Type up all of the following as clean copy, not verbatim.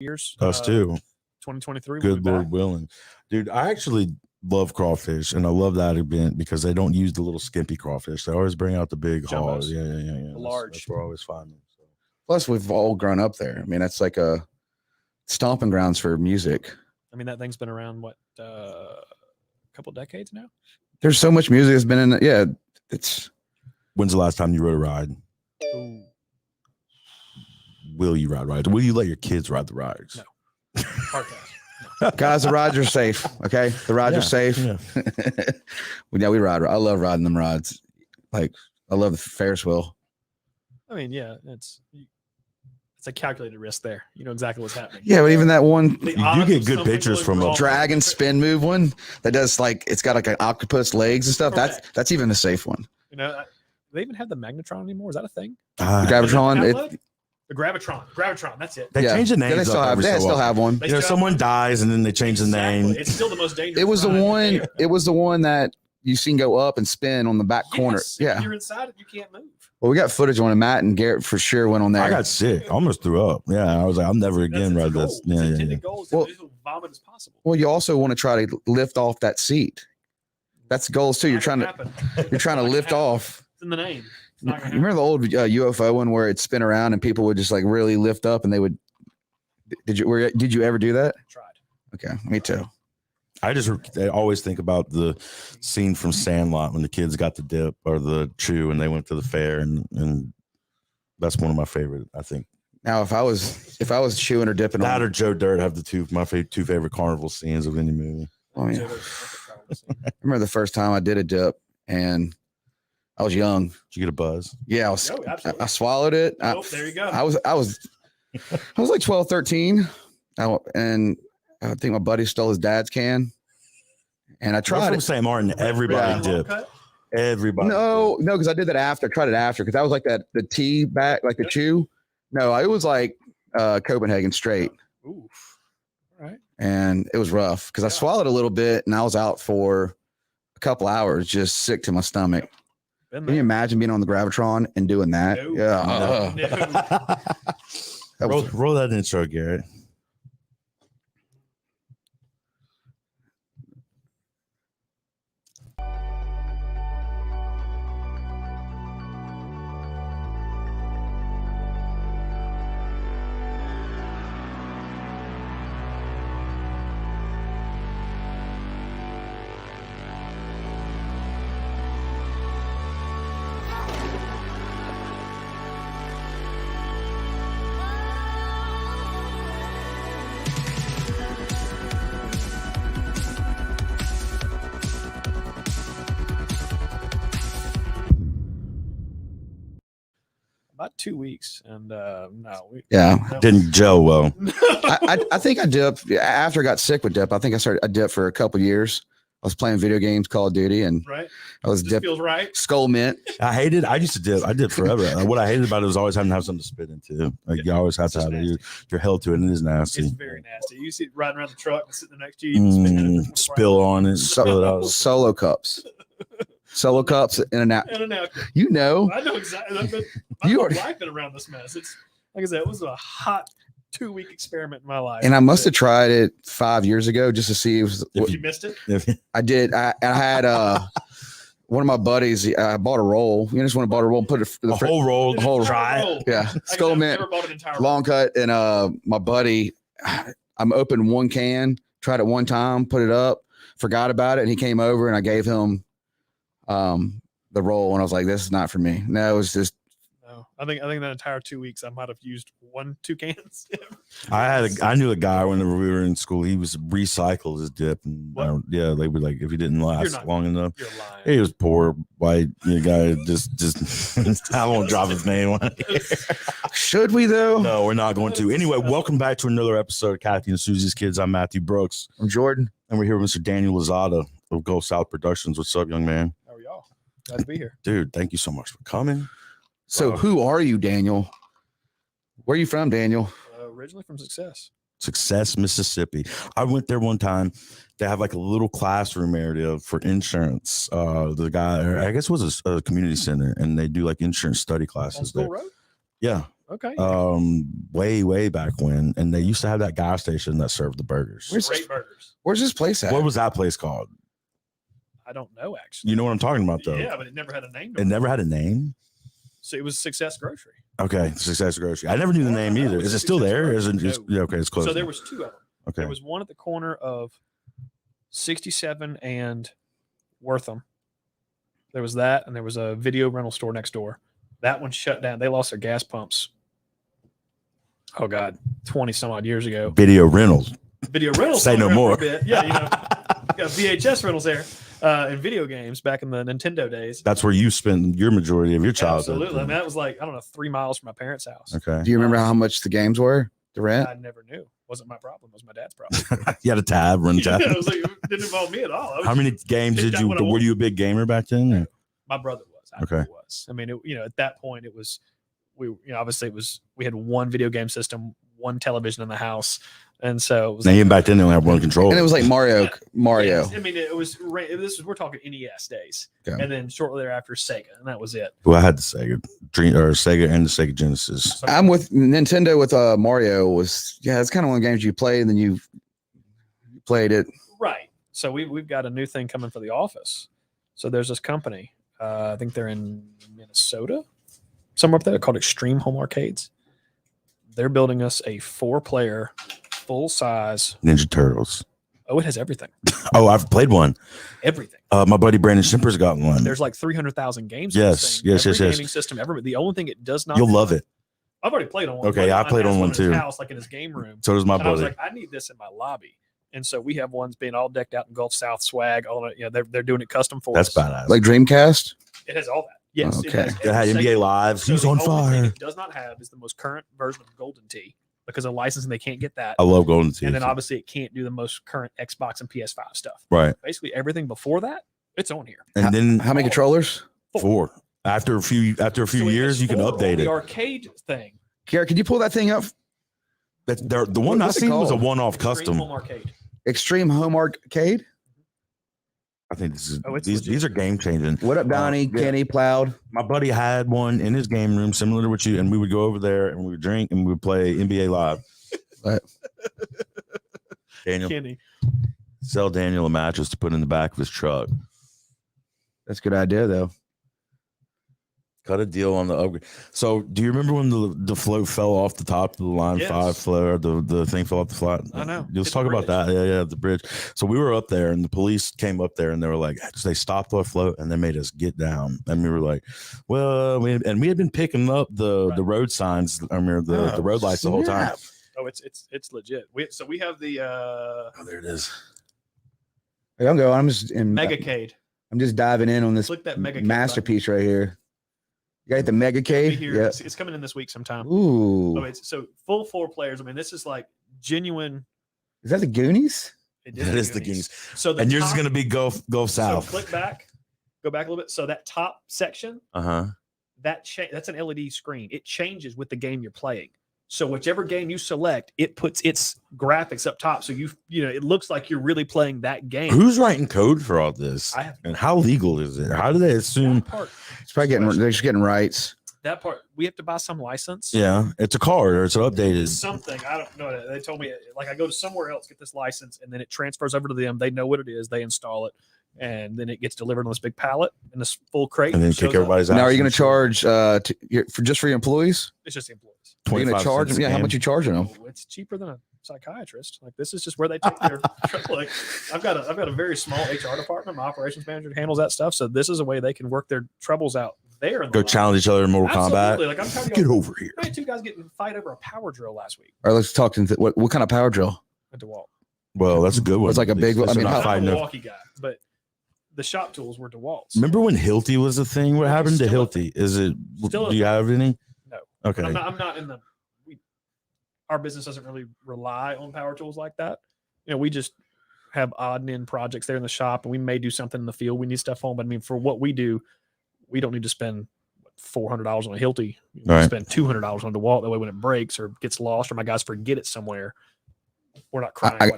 years. Us too. 2023. Good Lord willing. Dude, I actually love crawfish, and I love that event because they don't use the little skimpy crawfish. They always bring out the big haws. Yeah. The large. That's where I always find them. So. Plus, we've all grown up there. I mean, that's like a stomping grounds for music. I mean, that thing's been around, a couple decades now? There's so much music that's been in it. Yeah, it's... When's the last time you rode a ride? Ooh. Will you ride rides? Will you let your kids ride the rides? No. Hard pass. No. Guys, the rides are safe. Okay, the rides are safe. Yeah. We ride. I love riding them rides. Like, I love the Ferris wheel. I mean, yeah, it's a calculated risk there. You know exactly what's happening. Yeah, but even that one, you do get good pictures from a dragon spin move one that does like it's got like an octopus legs and stuff. Correct. That's even a safe one. You know, do they even have the magnetron anymore? Is that a thing? The Gravitron. The Gravitron. That's it. They change the names. They still have one. You know, someone dies and then they change the name. It's still the most dangerous. It was the one. It was the one that you seen go up and spin on the back corner. Yeah. If you're inside it, you can't move. Well, we got footage on it. Matt and Garrett for sure went on there. I got sick. I almost threw up. Yeah, I was like, I'll never again ride this. Yeah. Well, as vomit as possible. Well, you also want to try to lift off that seat. That's the goals too. You're trying to lift off. It's in the name. You remember the old UFO one where it'd spin around and people would just like really lift up and they would. Did you ever do that? Tried. Okay, me too. I always think about the scene from Sandlot when the kids got the dip or the chew and they went to the fair and that's one of my favorite. I think. Now, if I was chewing or dipping, that or Joe Dirt have my two favorite carnival scenes of any movie. Oh yeah. I remember the first time I did a dip and I was young. Did you get a buzz? Yeah, I swallowed it. Oh, there you go. I was like 12, 13. And I think my buddy stole his dad's can. And I tried it. From St. Martin, everybody dipped. Everybody. No, because I did that after. I tried it after because that was like the tea back, like the chew. No, it was like Copenhagen straight. Oof. All right. And it was rough because I swallowed a little bit and I was out for a couple hours, just sick to my stomach. Can you imagine being on the Gravitron and doing that? No. Yeah. No. Roll that intro, Garrett. About 2 weeks, and didn't gel well. I think I dipped after I got sick with dip. I think I dipped for a couple years. I was playing video games, Call of Duty, and I was dipping. Feels right. Skull Mint. I used to dip. I did forever. What I hated about it was always having to have something to spit into. Like you always have to have it. You're held to it, and it is nasty. It's very nasty. You see it riding around the truck and sitting next to you. Spill on it. Spill it out. Solo cups. Solo cups in and out. You know. I know exactly. My whole life been around this mess. It's like I said, it was a hot 2-week experiment in my life. And I must have tried it 5 years ago just to see if you missed it. I did. I had one of my buddies. I bought a roll. You just want to buy a roll and put it the whole roll. The whole try it. Yeah, Skull Mint, long cut, and my buddy. I'm opened one can, tried it one time, put it up, forgot about it, and he came over and I gave him the roll, and I was like, "This is not for me." No, it was just. No, I think that entire 2 weeks I might have used 1-2 cans. I knew a guy whenever we were in school. He was recycled his dip, and they would like if he didn't last long enough. You're lying. He was poor white guy. Just I won't drop his name on here. Should we though? No, we're not going to. Anyway, welcome back to another episode of Kathy and Susie's Kids. I'm Matthew Brooks. I'm Jordan, and we're here with Mr. Daniel Lozada of Go South Productions. What's up, young man? How are y'all? Glad to be here, dude. Thank you so much for coming. So, who are you, Daniel? Where are you from, Daniel? Originally from Success, Mississippi. I went there one time. They have like a little classroom area for insurance. The guy, I guess, was a community center, and they do like insurance study classes there. Road? Yeah, Okay. Way back when, and they used to have that gas station that served the burgers. Great burgers. Where's this place at? What was that place called? I don't know actually. You know what I'm talking about, though. Yeah, but it never had a name. It never had a name. So it was Success Grocery. Okay, Success Grocery. I never knew the name either. Is it still there? Is it just okay? It's close. So there was 2 of them. Okay. There was one at the corner of 67 and Wortham. There was that, and there was a video rental store next door. That one shut down. They lost their gas pumps. Oh God, 20 some odd years ago. Video rentals. Video rentals. Say no more. Yeah, got VHS rentals there. And video games back in the Nintendo days. That's where you spent your majority of your childhood. Absolutely. I mean, that was like, I don't know, 3 miles from my parents' house. Okay. Do you remember how much the games were to rent? I never knew. Wasn't my problem. It was my dad's problem. You had a tab, run tab. Yeah, it was like, it didn't involve me at all. How many games did you? Were you a big gamer back then? Or? My brother was. I never was. I mean, at that point, it was. Obviously, it was. We had one video game system, one television in the house, and so. It was even back then, they only had one controller. And it was like Mario. Yes, I mean, it was. We're talking NES days, and then shortly thereafter, Sega, and that was it. Well, I had the Sega Sega and the Sega Genesis. I'm with Nintendo with Mario. It's kind of one of the games you play, and then you played it. Right. So we've got a new thing coming for the office. So there's this company. I think they're in Minnesota, somewhere up there, called Extreme Home Arcades. They're building us a 4-player, full-size Ninja Turtles. Oh, it has everything. Oh, I've played one. Everything. My buddy Brandon Schimper's got one. There's like 300,000 games. Yes. Gaming system ever. The only thing it does not. You'll love it. I've already played on one. Okay, I played on one too. House, like in his game room. So does my buddy. I was like, I need this in my lobby. And so we have ones being all decked out in Gulf South swag. All they're doing it custom for us. That's badass. Like Dreamcast. It has all that. Yes. Okay. It had NBA Live. So He's on the only thing fire. it does not have is the most current version of Golden Tee because of licensing. They can't get that. I love Golden Tee. And then obviously it can't do the most current Xbox and PS5 stuff. Right. Basically everything before that, it's on here. And then How many controllers? 4. After a few years, you can update the it. arcade thing. Garrett, could you pull that thing up? The one I What's it seen was a called? one-off Extreme custom. Home Arcade. Extreme Home Arcade. I think this is it's these are game changing. What up, Donnie? Kenny, Plowed. My buddy had one in his game room, similar to what you, and we would go over there and we would drink and we would play NBA Live. What? Daniel, Kenny. sell Daniel a mattress to put in the back of his truck. That's a good idea, though. Cut a deal on the upgrade. So, do you remember when the float fell off the top of the line 5 floor? The thing fell off the flat. I know. Let's It's talk a about bridge. that. Yeah, the bridge. So we were up there, and the police came up there, and they were like, they stopped the float, and they made us get down. And we were like, well, we had been picking up the road signs. I mean, the road lights the whole time. Oh, it's legit. We have the Oh, there it is. Hey, I'm going. I'm just in Megacade. I'm just diving in on this Click that Megacade masterpiece right here. You got the Megacade? Here. Yeah. It's coming in this week sometime. Ooh. So full 4 players. I mean, this is like genuine. Is that the Goonies? It is the Goonies. So And yours is going to be go south. So click back, go back a little bit. So that top section, that's an LED screen. It changes with the game you're playing. So whichever game you select, it puts its graphics up top. So it looks like you're really playing that game. Who's writing code for all this? And how legal is it? How do they assume? It's probably they're just getting rights. That part, we have to buy some license. Yeah, it's a card or it's updated. Something. I don't know. They told me, like, I go to somewhere else, get this license, and then it transfers over to them. They know what it is. They install it. And then it gets delivered on this big pallet in this full crate. And then kick everybody's out. Now, are you going to charge just for your employees? It's just the employees. Are you going to charge them? Yeah, how much you charging them? Oh, it's cheaper than a psychiatrist. Like, this is just where they take their like. I've got a very small HR department. My operations manager handles that stuff. So this is a way they can work their troubles out there. Go challenge each other in Mortal Kombat. Like, I'm trying to get over here. I had 2 guys getting in a fight over a power drill last week. All right, let's talk. What kind of power drill? At DeWalt. Well, that's a good one. It's like a big. I'm a Milwaukee guy, but the shop tools were DeWalt's. Remember when Hilti was a thing? What happened to Hilti? Is it? Do you have any? No. Okay. I'm not in the. Our business doesn't really rely on power tools like that. We just have odd and end projects there in the shop, and we may do something in the field. We need stuff on, but I mean, for what we do, we don't need to spend $400 on a Hilti. We spend $200 on DeWalt. That way, when it breaks or gets lost, or my guys forget it somewhere, we're not crying.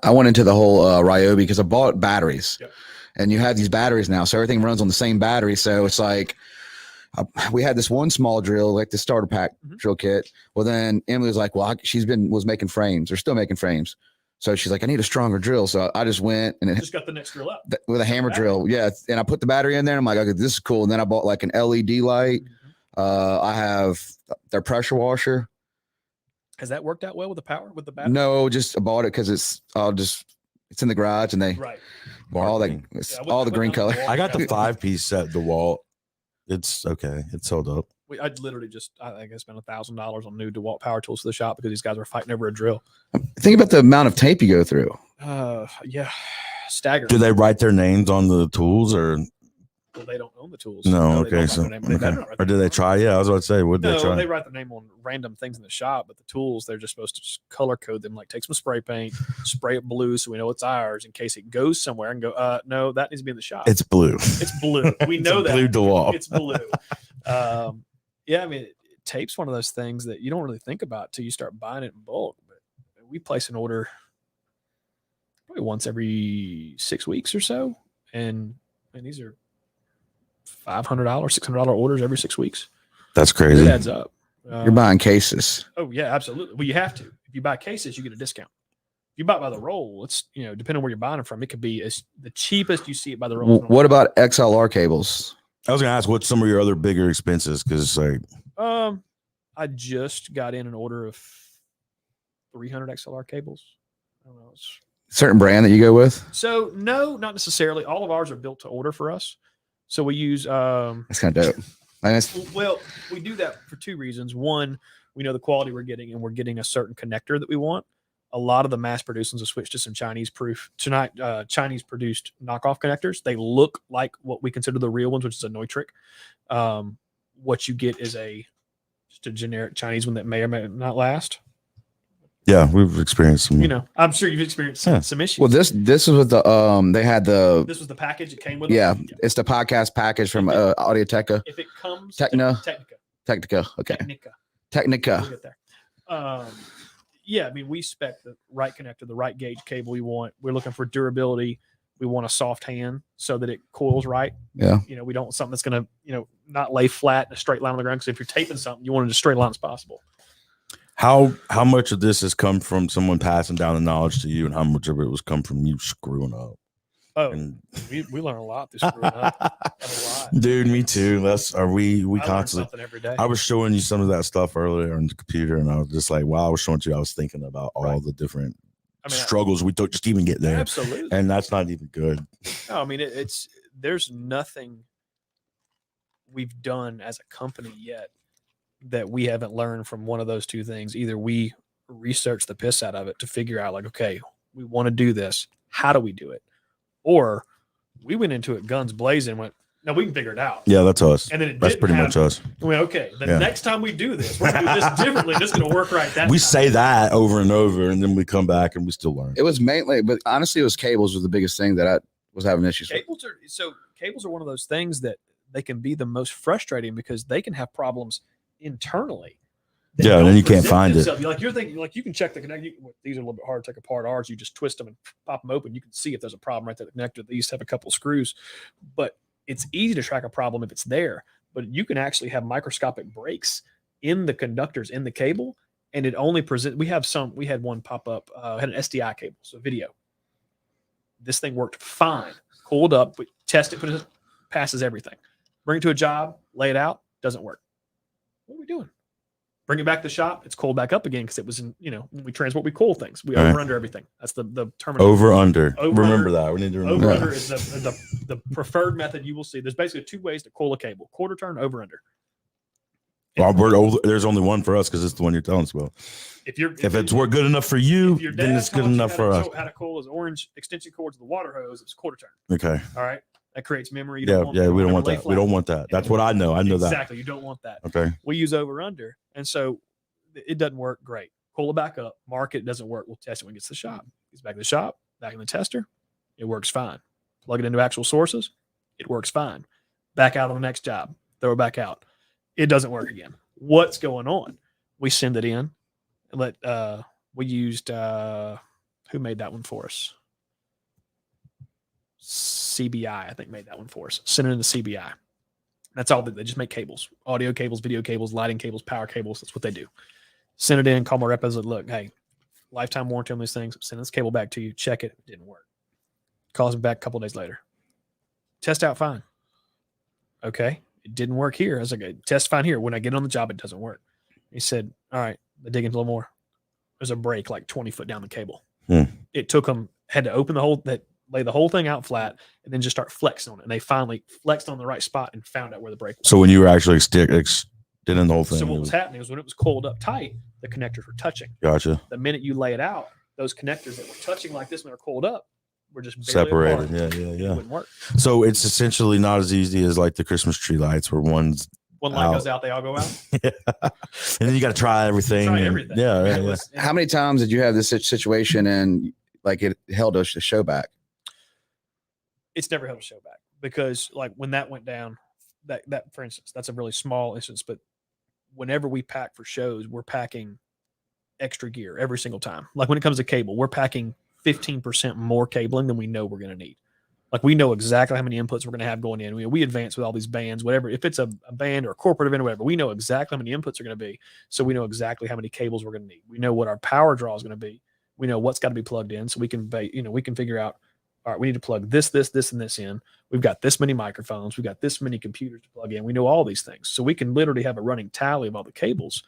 I went into the whole Ryobi because I bought batteries, Yep. and you have these batteries now, so everything runs on the same battery. So it's like we had this one small drill, like the starter pack Mhm. drill kit. Well, then Emily was like, well, was making frames. They're still making frames. So she's like, I need a stronger drill. So I just went and Just got the next drill up. with a hammer drill. Yeah. And I put the battery in there. And I'm like, okay, this is cool. And then I bought like an LED light. I have their pressure washer. Has that worked out well with the power, with the battery? No, just I bought it because it's in the garage and they Right. all Marketing. all the green color. I got the 5-piece set, DeWalt. It's okay. It's held up. I literally just, I think I spent $1,000 on new DeWalt power tools for the shop because these guys were fighting over a drill. Think about the amount of tape you go through. Yeah, staggering. Do they write their names on the tools or? Well, they don't own the tools. No, they okay. don't So, write their name. They better not write or their do they name. try? Yeah, I was about to say, would they No, try? they write their name on random things in the shop, but the tools, they're just supposed to just color code them. Like take some spray paint, spray it blue so we know it's ours in case it goes somewhere and go, no, that needs to be in the shop. It's blue. It's blue. We It's know a that. blue DeWalt. It's blue. Yeah, I mean, tape's one of those things that you don't really think about till you start buying it in bulk. But we place an order probably once every 6 weeks or so, and these are $500, $600 orders every 6 weeks. That's It crazy. adds up. You're buying cases. Oh yeah, absolutely. Well, you have to. If you buy cases, you get a discount. If you buy it by the roll, it's depending on where you're buying it from, it could be the cheapest you see it by the roll. What about XLR cables? I was gonna ask, what's some of your other bigger expenses? Because like, I just got in an order of 300 XLR cables. I don't know. Certain brand that you go with? So no, not necessarily. All of ours are built to order for us. So we use That's kind of dope. well, we do that for two reasons. One, we know the quality we're getting, and we're getting a certain connector that we want. A lot of the mass producers have switched to some Chinese produced knockoff connectors. They look like what we consider the real ones, which is a Neutrik. What you get is just a generic Chinese one that may or may not last. yeah, we've experienced some. I'm sure you've experienced some issues. Well, this is what they had This was the package it came with. yeah, it's the podcast package from Audio-Technica. If it comes Technica. Okay. Technica. We'll get there. Yeah, I mean, we spec the right connector, the right gauge cable we want. We're looking for durability. We want a soft hand so that it coils right. Yeah. We don't want something that's going to, not lay flat in a straight line on the ground. Because if you're taping something, you want it as straight line as possible. How much of this has come from someone passing down the knowledge to you, and how much of it was come from you screwing up? Oh, And, we learn a lot through screwing up. A lot. dude, me too. We I learn constantly. something every day. I was showing you some of that stuff earlier on the computer, and I was just like, while I was showing you, I was thinking about all the different struggles we took just to even get there. Absolutely. And that's not even good. No, I mean, there's nothing we've done as a company yet that we haven't learned from one of those two things. Either we research the piss out of it to figure out, like, okay, we want to do this. How do we do it? Or we went into it guns blazing and went, no, we can figure it out. Yeah, that's us. And then That's pretty much us. We went, okay, the next time we do this, we're going to do this differently. This is going to work right that We time. say that over and over, and then we come back and we still learn. It was mainly, but honestly, it was cables was the biggest thing that I was having issues with. Cables are one of those things that they can be the most frustrating because they can have problems internally. Yeah, and then you can't find it. You're thinking, you can check the connector. These are a little bit hard to take apart. Ours, you just twist them and pop them open. You can see if there's a problem right there. The connector, they used to have a couple of screws, but it's easy to track a problem if it's there. But you can actually have microscopic breaks in the conductors in the cable, and it only present. We had one pop up. Had an SDI cable, so video. This thing worked fine, cooled up. We test it, passes everything. Bring it to a job, lay it out, doesn't work. What are we doing? Bring it back to the shop. It's cooled back up again because it was in, when we transport, we cool things. We over under everything. That's the term. Over under. Remember that. We need to remember over that. under is the preferred method you will see. There's basically two ways to coil a cable: quarter turn, over under. Well, there's only one for us because it's the one you're telling us about. If it's good enough for you, then it's good enough for us. How to coil is orange extension cords of the water hose. It's quarter turn. Okay. All right. That creates memory. We don't want that. We don't want that. That's what I know. I know that. Exactly. You don't want that. Okay. We use over under. And so it doesn't work. Great. Pull it back up. Mark it. Doesn't work. We'll test it when it gets to the shop. Gets back to the shop, back in the tester. It works fine. Plug it into actual sources. It works fine. Back out on the next job. Throw it back out. It doesn't work again. What's going on? We send it in. We used who made that one for us? CBI, I think, made that one for us. Send it into CBI. That's all they just make cables, audio cables, video cables, lighting cables, power cables. That's what they do. Send it in, call my rep. I was like, look, hey, lifetime warranty on these things. Send this cable back to you. Check it. It didn't work. Calls me back a couple of days later. Test out fine. Okay. It didn't work here. I was like, test fine here. When I get on the job, it doesn't work. He said, all right, they dig into a little more. There's a break like 20 foot down the cable. It took them, had to open the whole, lay the whole thing out flat and then just start flexing on it. And they finally flexed on the right spot and found out where the break was. So when you were actually extending the whole thing. So what was happening was when it was coiled up tight, the connectors were touching. Gotcha. The minute you lay it out, those connectors that were touching like this when they're coiled up were just separated. Yeah. It wouldn't work. So it's essentially not as easy as like the Christmas tree lights where one light goes out, they all go out. Yeah. And then you got to try everything. Yeah. How many times did you have this situation and like it held a show back? It's never held a show back because like when that went down, that for instance, that's a really small instance, but whenever we pack for shows, we're packing extra gear every single time. Like when it comes to cable, we're packing 15% more cabling than we know we're going to need. Like we know exactly how many inputs we're going to have going in. We advance with all these bands, whatever. If it's a band or a corporate event or whatever, we know exactly how many inputs are going to be. So we know exactly how many cables we're going to need. We know what our power draw is going to be. We know what's got to be plugged in. So we can, we can figure out, all right, we need to plug this, and this in. We've got this many microphones. We've got this many computers to plug in. We know all these things. So we can literally have a running tally of all the cables.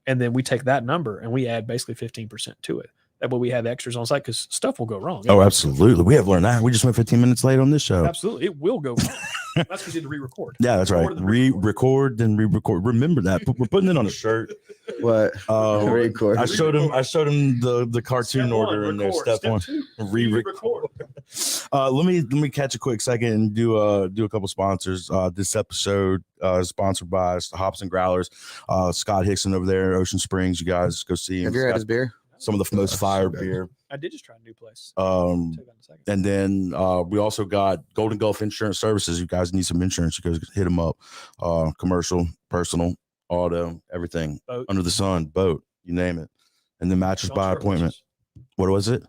And then we take that number and we add basically 15% to it. That way we have extras on site because stuff will go wrong. Oh, absolutely. We have learned that. We just went 15 minutes late on this show. Absolutely. It will go wrong. That's because we did re-record. Yeah, that's right. Re-record, then re-record. Remember that. We're putting it on a shirt. What? Record. I showed him the cartoon order in there. Step one. Re-record. Let me catch a quick second and do a couple sponsors. This episode is sponsored by Hops and Growlers. Scott Hickson over there, Ocean Springs. You guys go see him. Have you had his beer? Some of the most fire beer. I did just try a new place. And then we also got Golden Gulf Insurance Services. You guys need some insurance, you guys hit them up. Commercial, personal, auto, everything boat. Under the sun, boat, you name it. And then mattress by appointment. Horses. What was it?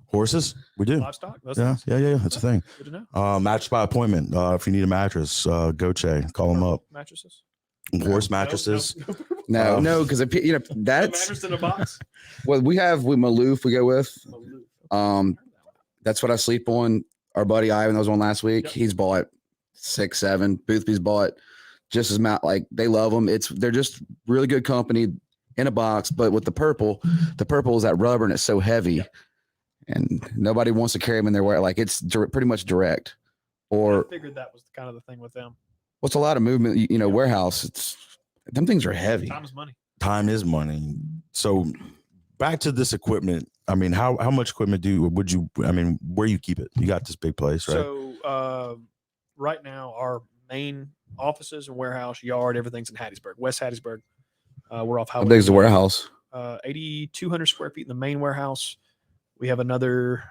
Horses. We do. Livestock. Yeah. That's a thing. Good to know. Mattress by appointment. If you need a mattress, go call them up. Mattresses. Horse mattresses. No, because that's mattress in a box. Well, we Maloof we go with. That's what I sleep on. Our buddy Ivan, that was on last week. Yep. He's bought 6, 7. Boothby's bought just as like they love them. They're just really good company in a box. But with the purple is that rubber and it's so heavy, yep. And nobody wants to carry them in their wear. Like it's pretty much direct. Or I figured that was kind of the thing with them. What's a lot of movement, warehouse. Them things are heavy. Time is money. Time is money. So back to this equipment. I mean, how much equipment where you keep it? You got this big place, right? So right now our main offices and warehouse, yard, everything's in Hattiesburg, West Hattiesburg. We're off highway. How big is the warehouse? 8,200 square feet in the main warehouse. We have another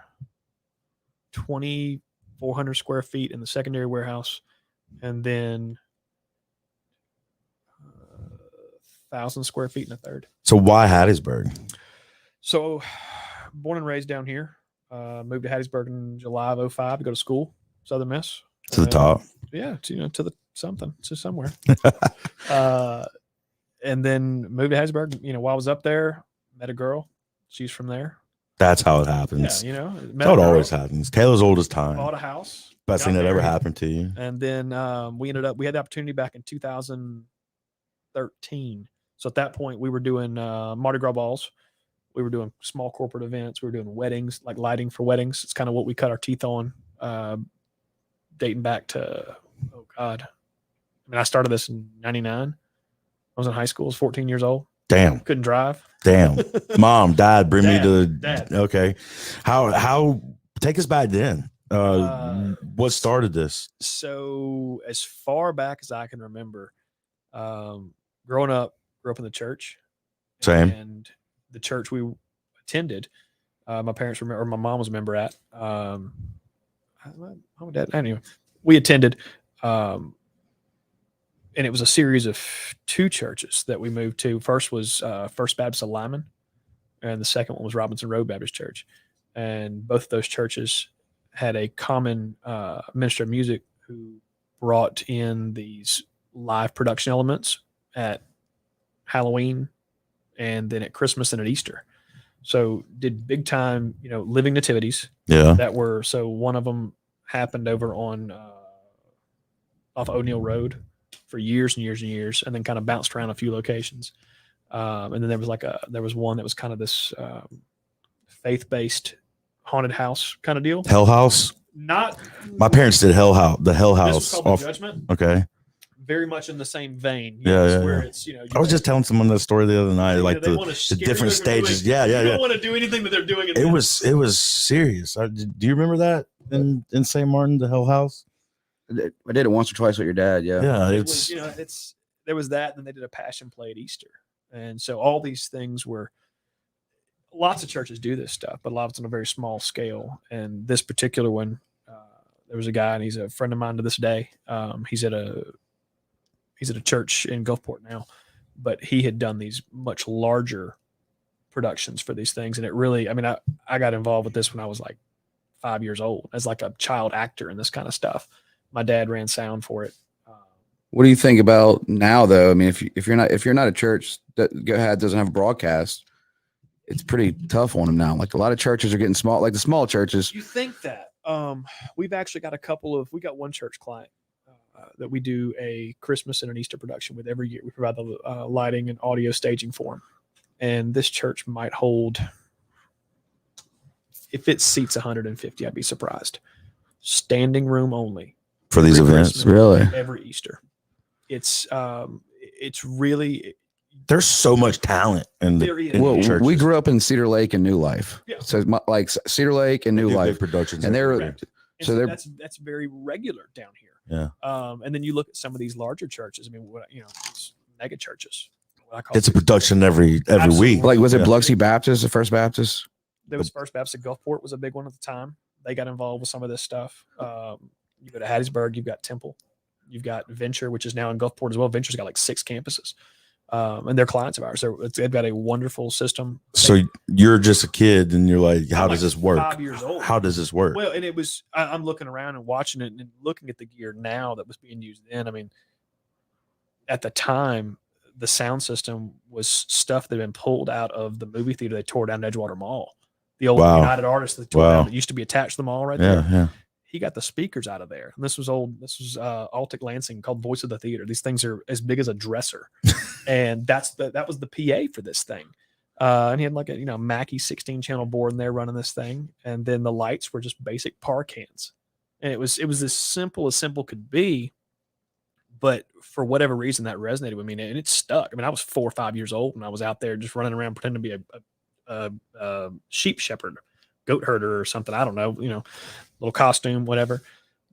2,400 square feet in the secondary warehouse. And then 1,000 square feet in a third. So why Hattiesburg? So born and raised down here, moved to Hattiesburg in July of 2005 to go to school, Southern Miss. To the top. Yeah. To the something, to somewhere. And then moved to Hattiesburg, while I was up there, met a girl. She's from there. That's how it happens. Yeah, that's how it always happens. Taylor's old as time. Bought a house. Best thing that ever happened to you. And then we had the opportunity back in 2013. So at that point, we were doing Mardi Gras balls. We were doing small corporate events. We were doing weddings, like lighting for weddings. It's kind of what we cut our teeth on, dating back to, oh God. I started this in 99. I was in high school. I was 14 years old. Damn. Couldn't drive. Damn. Mom, Dad, bring me to Dad. Okay. How take us back then. What started this? So as far back as I can remember, growing up, grew up in the church. Same. And the church we attended, my parents remember, or my mom was a member at. Mom and Dad. Anyway, we attended, and it was a series of 2 churches that we moved to. First was First Baptist of Lyman, and the second one was Robinson Road Baptist Church. And both of those churches had a common minister of music who brought in these live production elements at Halloween and then at Christmas and at Easter. So did big time, living nativities. Yeah. That were, so one of them happened over on off O'Neill Road for years and years and years, and then kind of bounced around a few locations. And then there was one that was kind of this faith-based haunted house kind of deal. Hell House. Not My parents did Hell House. The Hell this House. was called The Judgment. Okay. Very much in the same vein. Yeah. Where it's I was just telling someone that story the other night, like the different stages. You don't want to do anything that they're doing. It was serious. Do you remember that in St. Martin, the Hell House? I did it once or twice with your dad. Yeah. Yeah. There was that, and then they did a passion play at Easter, and so all these things were. Lots of churches do this stuff, but a lot of it's on a very small scale. And this particular one, there was a guy, and he's a friend of mine to this day. He's at a church in Gulfport now, but he had done these much larger productions for these things. And it really, I got involved with this when I was like 5 years old as like a child actor and this kind of stuff. My dad ran sound for it. What do you think about now, though? I mean, if you're not a church that doesn't have a broadcast, it's pretty tough on them now. Like a lot of churches are getting small, like the small churches. You think that? We've actually got we got one church client that we do a Christmas and an Easter production with every year. We provide the lighting and audio staging for them. And this church might hold, if it seats 150, I'd be surprised. Standing room only. For these events? Christmas, really? Every Easter. It's really... There's so much talent in churches. We grew up in Cedar Lake and New Life. Yeah. So like Cedar Lake and New Life productions, and that's very regular down here. Yeah. And then you look at some of these larger churches. These mega churches. It's a production every week. Like, was it Biloxi Baptist, the First Baptist? There was First Baptist at Gulfport was a big one at the time. They got involved with some of this stuff. You go to Hattiesburg, you've got Temple, you've got Venture, which is now in Gulfport as well. Venture's got like 6 campuses. And they're clients of ours. They've got a wonderful system. So you're just a kid and you're like, how does this work? 5 years old. How does this work? Well, and it was, I'm looking around and watching it and looking at the gear now that was being used then. At the time, the sound system was stuff that had been pulled out of the movie theater they tore down at Edgewater Mall. The old United Artists that tore down, that used to be attached to the mall right there. Yeah. He got the speakers out of there. And this was Altic Lansing, called Voice of the Theater. These things are as big as a dresser. And that was the PA for this thing. And he had like a Mackie 16-channel board in there running this thing. And then the lights were just basic par cans. And it was as simple could be. But for whatever reason, that resonated with me. And it stuck. I was 4 or 5 years old when I was out there just running around pretending to be a sheep shepherd, goat herder or something. I don't know, little costume, whatever.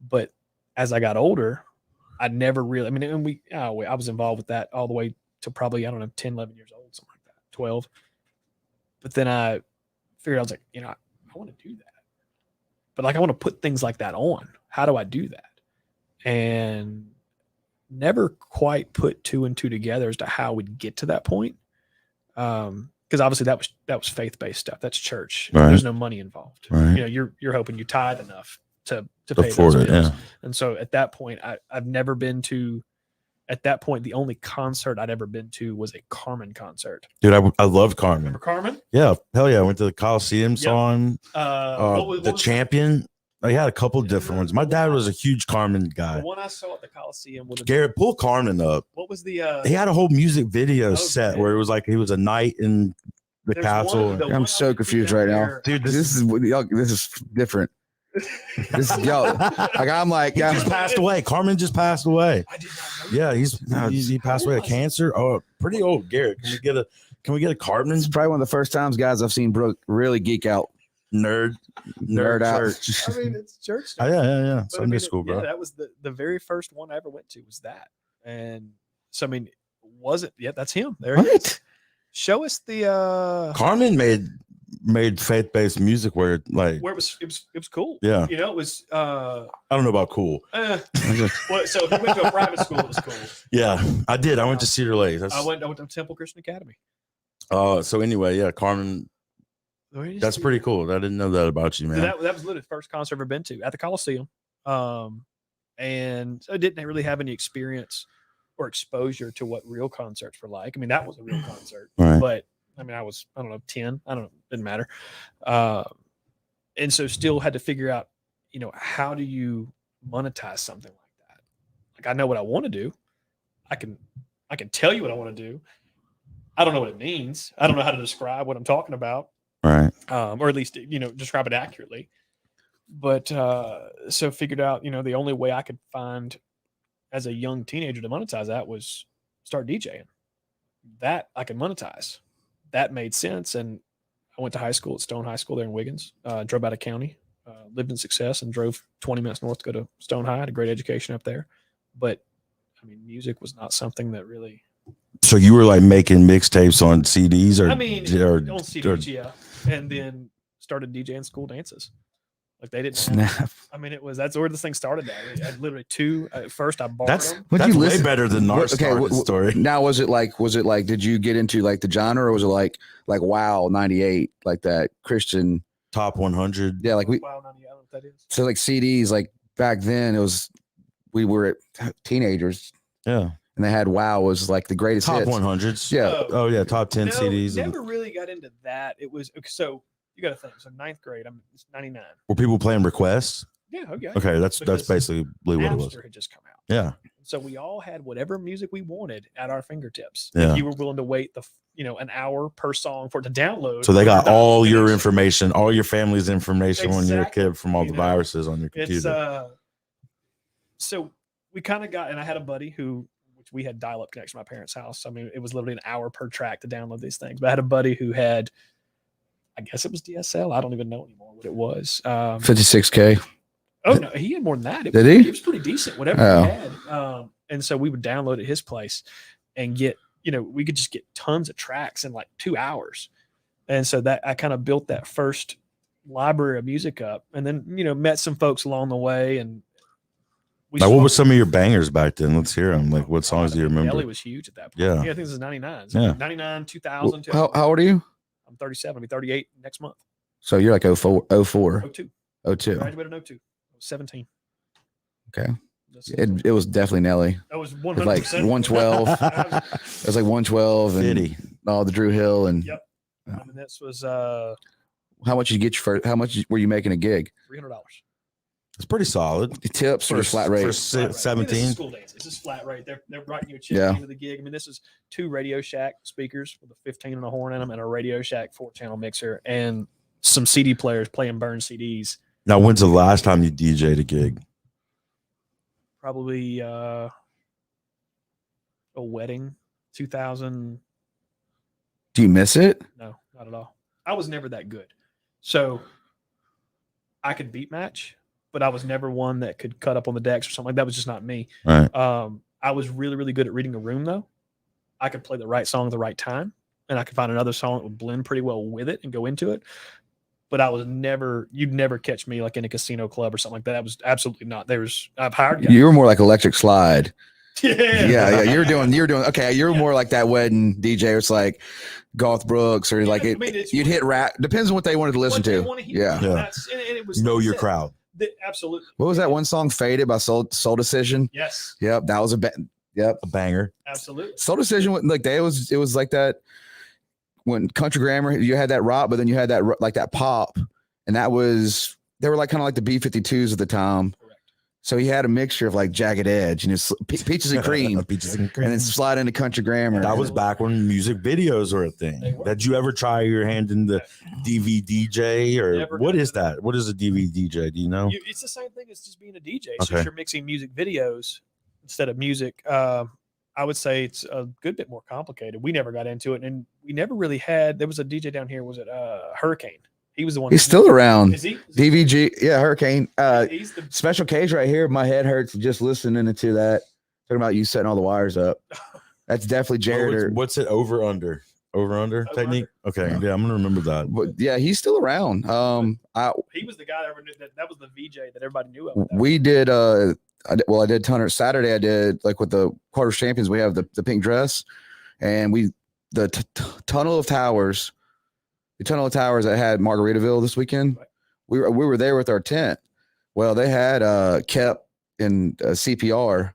But as I got older, I never really, I was involved with that all the way to probably, 10, 11 years old, something like that, 12. But then I figured, I was like, I want to do that. But I want to put things like that on. How do I do that? And never quite put 2 and 2 together as to how we'd get to that point. Because obviously that was faith-based stuff. That's church. Right. There's no money involved. Right. You're hoping you tithe enough to pay afford those it. bills. Yeah. And so at that point, I've never been to. At that point, the only concert I'd ever been to was a Carmen concert. Dude, I loved Carmen. Remember Carmen? Yeah, hell yeah. I went to the Coliseum, saw him. What was Champion. I had a couple different ones. My dad was a huge Carmen guy. The one I saw at the Coliseum was Garrett, pull Carmen up. What was the? He had a whole music video set where it was like he was a knight in the castle. I'm so confused right now, dude. This is different. This is I'm like, he just passed away. Carmen just passed away. I did not know. Yeah, he passed away of cancer. Oh, pretty old. Garrett, can we get a Carmen? It's probably one of the first times, guys, I've seen Brooke really geek out. Nerd out. It's church stuff. Oh, yeah. But Sunday school, bro. Yeah, that was the very first one I ever went to was that. And so was it? Yeah, that's him. There he is. Show us the Carmen made faith-based music where it was cool. Yeah. It was I don't know about cool. So if you went to a private school, it was cool. Yeah, I did. I went to Cedar Lake. I went to Temple Christian Academy. So anyway, yeah, Carmen. That's pretty cool. I didn't know that about you, man. That was literally the first concert I've ever been to at the Coliseum. And so I didn't really have any experience or exposure to what real concerts were like. I mean, that was a real concert, Right. but I mean, I don't know, 10, I don't know, didn't matter. And so still had to figure out, how do you monetize something like that? Like, I know what I want to do. I can tell you what I want to do. I don't know what it means. I don't know how to describe what I'm talking about. Right. Or at least, describe it accurately. But so figured out, the only way I could find as a young teenager to monetize that was start DJing. That I could monetize. That made sense. And I went to high school at Stone High School there in Wiggins, drove out of county, lived in Success, and drove 20 minutes north to go to Stone High. Had a great education up there. But I mean, music was not something that really. So you were like making mixtapes on CDs, or on CDs, yeah, and then started DJing school dances. Like they didn't Snap. That's where this thing started. I had literally two. At first, I borrowed them. That's way better than our story. Now, was it like? Did you get into like the genre, or was it like Wow 98, like that Christian top 100? Yeah, like Wow 98. I don't know what that is. So like CDs, like back then, we were teenagers. Yeah. And they had Wow was like the greatest top hits. 100s. Yeah. Oh yeah, top 10 CDs. Never really got into that. It was so you got to think. So ninth grade, it's 99. Were people playing requests? Yeah. Okay. Okay, that's basically what it was. Napster had just come out. Yeah. So we all had whatever music we wanted at our fingertips. Yeah. If you were willing to wait an hour per song for it to download. So they got all your information, all your family's information when you're a Exactly. kid from all the viruses on your computer. So we kind of got, and I had a buddy which we had dial-up connection to my parents' house. I mean, it was literally an hour per track to download these things. But I had a buddy who had, I guess it was DSL. I don't even know anymore what it was. 56K. Oh no, he had more than that. Did he? It was pretty decent, whatever he had. And so we would download at his place and get, we could just get tons of tracks in like 2 hours. And so that I kind of built that first library of music up, and then, met some folks along the way. And what were some of your bangers back then? Let's hear them. Like, what songs do you remember? Ellie was huge at that point. Yeah. I think this is 99. Yeah. 99, 2000. How old are you? I'm 37. I'll be 38 next month. So you're like 04. 02. 02. Graduated in 02. I was 17. Okay. It was definitely Nelly. That was It 100%. was like 112. It was like 112 and Fitty. all the Drew Hill and. Yep. I mean, this was how much did you get your first? How much were you making a gig? $300. It's pretty solid. Tips or flat rate? For Flat rate. 17. This is school dance. This is flat rate. They're writing you a check Yeah. into the gig. I mean, this is 2 Radio Shack speakers with a 15 and a horn in them, and a Radio Shack 4-channel mixer, and some CD players playing burn CDs. Now, when's the last time you DJ'd a gig? Probably a wedding, 2000. Do you miss it? No, not at all. I was never that good. So I could beat match, but I was never one that could cut up on the decks or something like that. Was just not me. Right. I was really, really good at reading a room, though. I could play the right song at the right time, and I could find another song that would blend pretty well with it and go into it. But I was never, you'd never catch me like in a casino club or something like that. That was absolutely not. I've hired guys. You were more like Electric Slide. Yeah. Yeah. You're doing. Okay. You're more like that wedding DJ. It's like Garth Brooks or like it. You'd hit rap. Depends on what they wanted to listen to. Yeah. And it was Know your crowd. Absolutely. What was that one song? Faded by Soul Decision. Yes. Yep. That was a banger. Absolutely. Soul Decision. Like it was like that. When Country Grammar, you had that rock, but then you had that like that pop, and they were like kind of like the B-52s at the time. Correct. So he had a mixture of like Jagged Edge and it's Peaches and Cream, and then slide into Country Grammar. That was back when music videos were a thing. Did you ever try your hand in the DVD or what is that? What is a DVD DJ? Do you know? It's the same thing as just being a DJ. Okay. So you're mixing music videos instead of music. I would say it's a good bit more complicated. We never got into it, and we never really had. There was a DJ down here. Was it Hurricane? He was the one. He's still around. Is he? DVG, yeah, Hurricane. He's the Special case right here. My head hurts just listening to that. Talking about you setting all the wires up. That's definitely Jared. What's it? Over under technique. Okay, yeah, I'm gonna remember that. But yeah, he's still around. he was the guy that ever knew that was the VJ that everybody knew of. We did. I did Tunner Saturday. I did like with the quarters champions. We have the pink dress, and the tunnel of towers. The tunnel of towers that had Margaritaville this weekend. Right. We were there with our tent. Well, they had kept in CPR,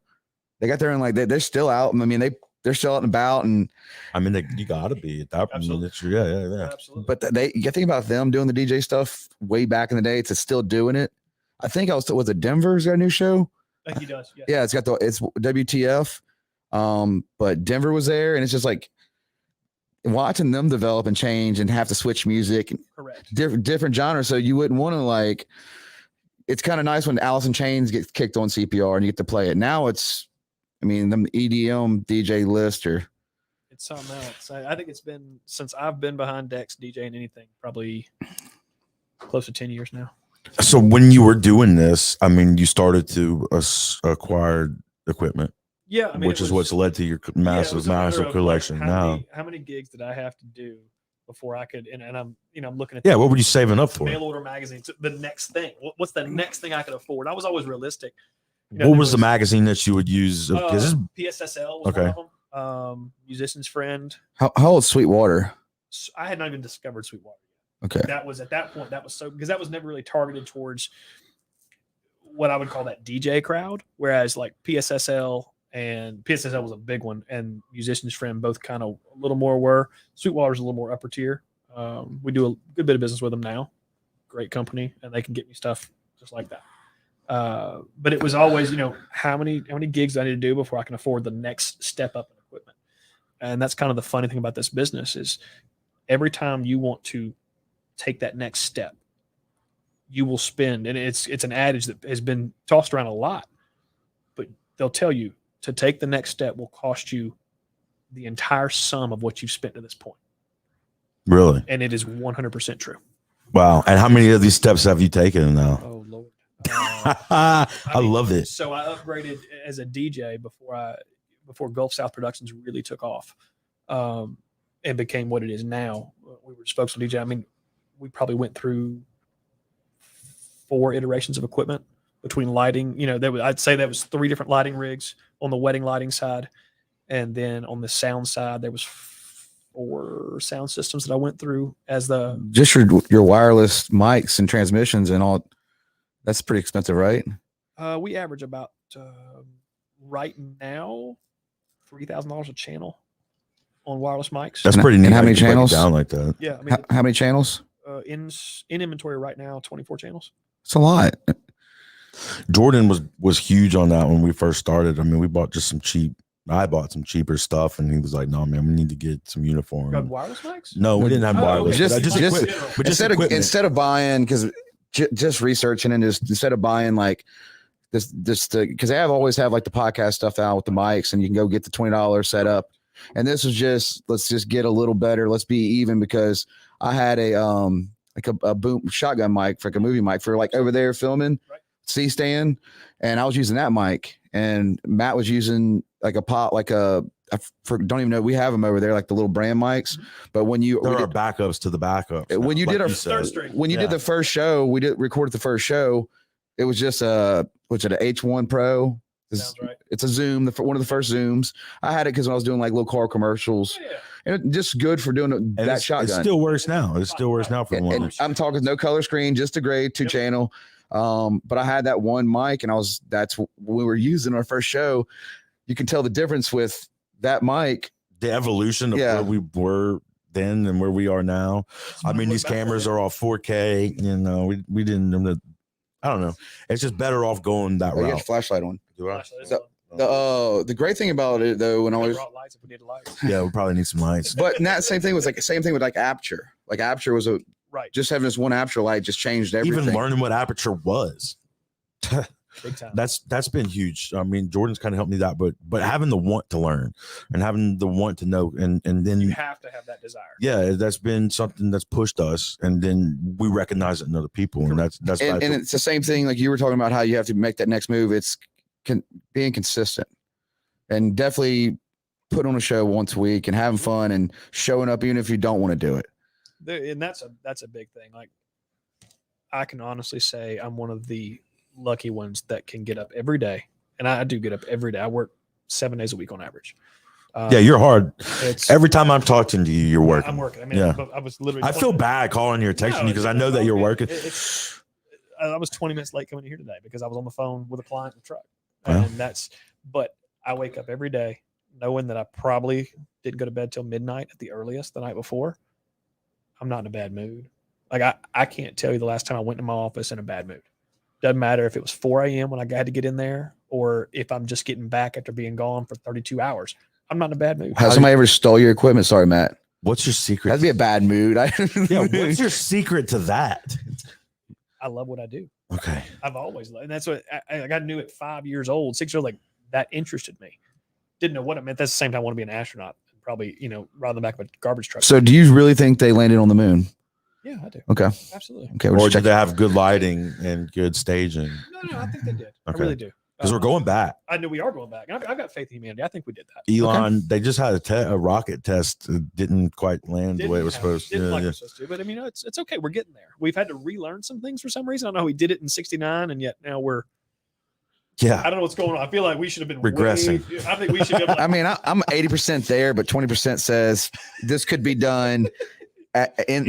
They got their own, like, they're still out. I mean, they're still out and about. And I mean, you got to be at that point. Yeah. Absolutely. But you think about them doing the DJ stuff way back in the day to still doing it. I think was it Denver's got a new show? He does. Yeah. Yeah, it's WTF. But Denver was there, and it's just like watching them develop and change and have to switch music, Correct. different genres. So you wouldn't want to, like, it's kind of nice when Alice in Chains gets kicked on CPR and you get to play it. Now it's, I mean, them EDM DJ list or it's something else. I think it's been since I've been behind decks DJing anything, probably close to 10 years now. So when you were doing this, I mean, you started to acquire equipment. Yeah, I mean, which is what's led to your massive collection now. How many gigs did I have to do before I could? And I'm looking at what were you saving up for? Mail order magazines. The next thing. What's the next thing I could afford? I was always realistic. What was the magazine that you would use? PSSL was one of them. Musician's Friend. How old Sweetwater? I had not even discovered Sweetwater yet. Okay. That was at that point. That was so because that was never really targeted towards what I would call that DJ crowd. Whereas like PSSL was a big one, and Musician's Friend both kind of a little more were. Sweetwater's a little more upper tier. We do a good bit of business with them now. Great company, and they can get me stuff just like that. But it was always, how many gigs do I need to do before I can afford the next step up in equipment? And that's kind of the funny thing about this business is every time you want to take that next step, you will spend, and it's an adage that has been tossed around a lot, but they'll tell you to take the next step will cost you the entire sum of what you've spent to this point. Really? And it is 100% true. Wow. And how many of these steps have you taken now? Oh, Lord. I love it. So I upgraded as a DJ before Gulf South Productions really took off, and became what it is now. We were spokesman DJ. I mean, we probably went through 4 iterations of equipment between lighting. I'd say that was 3 different lighting rigs on the wedding lighting side, and then on the sound side there was 4 sound systems that I went through as the just your wireless mics and transmissions and all. That's pretty expensive, right? We average about right now $3,000 a channel on wireless mics. That's pretty neat. And how many channels? Down like that. Yeah. I mean, how many channels? In inventory right now, 24 channels. It's a lot. Jordan was huge on that when we first started. I mean, I bought some cheaper stuff, and he was like, "No, man, we need to get some uniform." You had wireless mics? No, we didn't have wireless. Instead of buying, because just researching and just instead of buying like this because they always have like the podcast stuff out with the mics, and you can go get the $20 setup. And this was just, let's just get a little better. Let's be even, because I had a boom shotgun mic for like a movie mic for like over there filming, right. C-stand, and I was using that mic, and Matt was using like a pot, like don't even know, we have them over there, like the little brand mics. But when there are backups to the backups. When you did our third string, when you did the first show, recorded the first show, it was just an H1 Pro. Sounds right. It's a Zoom, one of the first Zooms. I had it because when I was doing like little car commercials, and it just good for doing that shotgun. It still works now. It still works now for one. I'm talking no color screen, just a gray 2-channel. But I had that one mic, and that's what we were using our first show. You can tell the difference with that mic. The evolution of where we were then and where we are now. I mean, these cameras are all 4K. We didn't. I don't know. It's just better off going that route. You got a flashlight on. The great thing about it though, when I was lights if we need lights. Yeah, we probably need some lights. But that same thing with aperture. Like aperture was just having this one aperture light just changed everything. Even learning what aperture was. Big time. That's been huge. I mean, Jordan's kind of helped me that, but having the want to learn and having the want to know, and then you have to have that desire. Yeah, that's been something that's pushed us, and then we recognize it in other people, and that's and it's the same thing. Like you were talking about how you have to make that next move. It's being consistent, and definitely put on a show once a week and having fun and showing up even if you don't want to do it. And that's a big thing. Like I can honestly say I'm one of the lucky ones that can get up every day, and I do get up every day. I work 7 days a week on average. Yeah, you're hard. Every time I'm talking to you, you're working. I'm working. I mean, I was literally. I feel bad calling you or texting you because I know that you're working. I was 20 minutes late coming here today because I was on the phone with a client in the truck, and but I wake up every day knowing that I probably didn't go to bed till midnight at the earliest the night before. I'm not in a bad mood. Like I can't tell you the last time I went to my office in a bad mood. Doesn't matter if it was 4 a.m. when I had to get in there, or if I'm just getting back after being gone for 32 hours. I'm not in a bad mood. Has somebody ever stole your equipment? Sorry, Matt. What's your secret? That'd be a bad mood. Yeah, what's your secret to that? I love what I do. Okay. I've always loved, and that's what I knew at 5 years old, 6 years old, like that interested me. Didn't know what it meant. That's the same time I want to be an astronaut. Probably, ride on the back of a garbage truck. So do you really think they landed on the moon? Yeah, I do. Okay. Absolutely. Okay. Or did they have good lighting and good staging? No, I think they did. Okay. I really do. Because we're going back. I know we are going back. I've got faith in humanity. I think we did that. Elon, they just had a rocket test. Didn't quite land the way it was supposed to. Didn't like it was supposed to. But I mean, it's okay. We're getting there. We've had to relearn some things for some reason. I know we did it in '69, and yet now we're. Yeah. I don't know what's going on. I feel like we should have been regressing. I think we should have. I mean, I'm 80% there, but 20% says this could be done in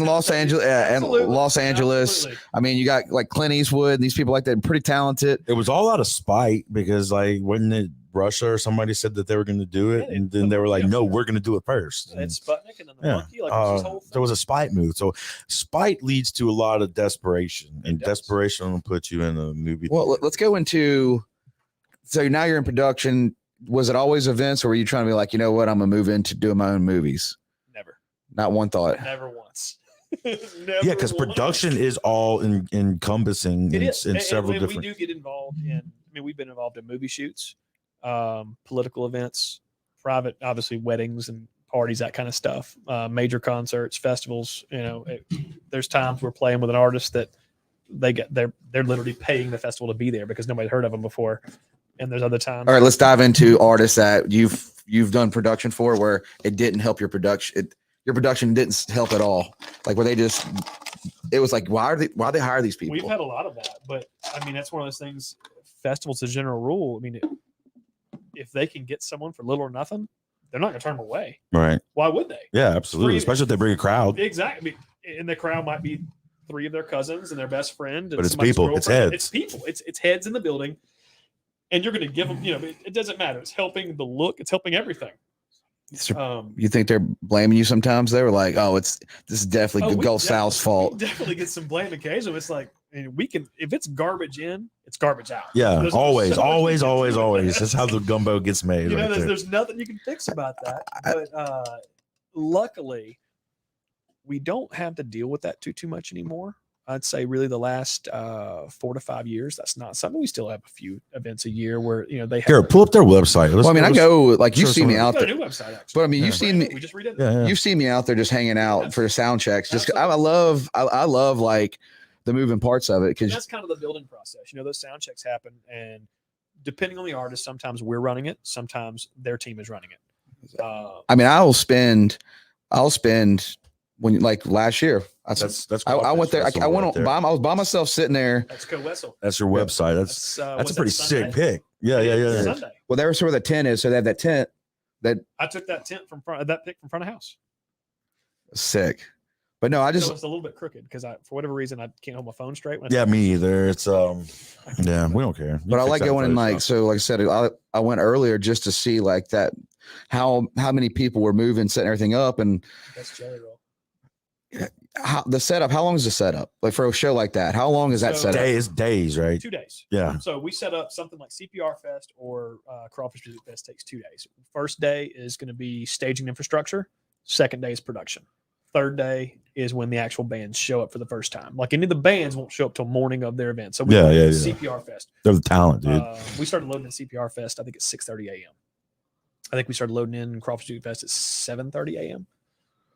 Los Angeles. Los Angeles. Absolutely. I mean, you got like Clint Eastwood and these people like that, pretty talented. It was all out of spite because, like, wasn't it Russia or somebody said that they were going to do it, and then they were like, "No, we're going to do it first." And Sputnik and then the monkey. Like this whole thing. There was a spite move. So spite leads to a lot of desperation, and desperation will put you in a movie. Well, let's go into. So now you're in production. Was it always events, or were you trying to be like, you know what, I'm gonna move into doing my own movies? Never. Not one thought. Never once. Yeah, because production is all encompassing in several different. We do get involved in. I mean, we've been involved in movie shoots, political events, private, obviously weddings and parties, that kind of stuff. Major concerts, festivals. There's times we're playing with an artist that they're literally paying the festival to be there because nobody's heard of them before. And there's other times. All right, let's dive into artists that you've done production for where it didn't help your production. Your production didn't help at all. Like where it was like, why they hire these people? We've had a lot of that, but I mean, that's one of those things. Festivals, as a general rule, I mean, if they can get someone for little or nothing, they're not going to turn them away. Right. Why would they? Yeah, absolutely. Especially if they bring a crowd. Exactly. And the crowd might be 3 of their cousins and their best friend. And but it's people. It's heads. It's people. It's heads in the building. And you're going to give them, it doesn't matter. It's helping the look. It's helping everything. You think they're blaming you sometimes? They were like, "Oh, this is definitely Gulf South's fault." We definitely get some blame occasionally. It's like, we can, if it's garbage in, it's garbage out. Yeah, always. That's how the gumbo gets made. There's nothing you can fix about that. But luckily, we don't have to deal with that too much anymore. I'd say really the last 4 to 5 years, that's not something. We still have a few events a year where they have. Here, pull up their website. Well, I mean, I go like you see me out there. A new website, actually. But I mean, you've seen me. We just redid it. Yeah. You've seen me out there just hanging out for sound checks. Just I love like the moving parts of it because that's kind of the building process. Those sound checks happen, and depending on the artist, sometimes we're running it, sometimes their team is running it. I mean, I'll spend when like last year. I went there. I was by myself sitting there. That's Koe Wetzell. That's your website. That's a pretty sick pick. Yeah. Sunday. Well, there's where the tent is. So they have that tent. That I took that tent from front. That pick from front of house. Sick. But no, it's a little bit crooked because for whatever reason I can't hold my phone straight. Me either. It's yeah, we don't care. But I like going in like so. Like I said, I went earlier just to see like that how many people were moving, setting everything up, and that's Jellyroll. The setup. How long is the setup? Like for a show like that, how long is that setup? Days, right? 2 days. Yeah. So we set up something like CPR Fest or Crawfish Music Fest takes 2 days. First day is going to be staging infrastructure. Second day is production. Third day is when the actual bands show up for the first time. Like any of the bands won't show up till morning of their event. So CPR Fest. They're the talent, dude. We started loading in CPR Fest. I think it's 6:30 a.m. I think we started loading in Crawfish Music Fest at 7:30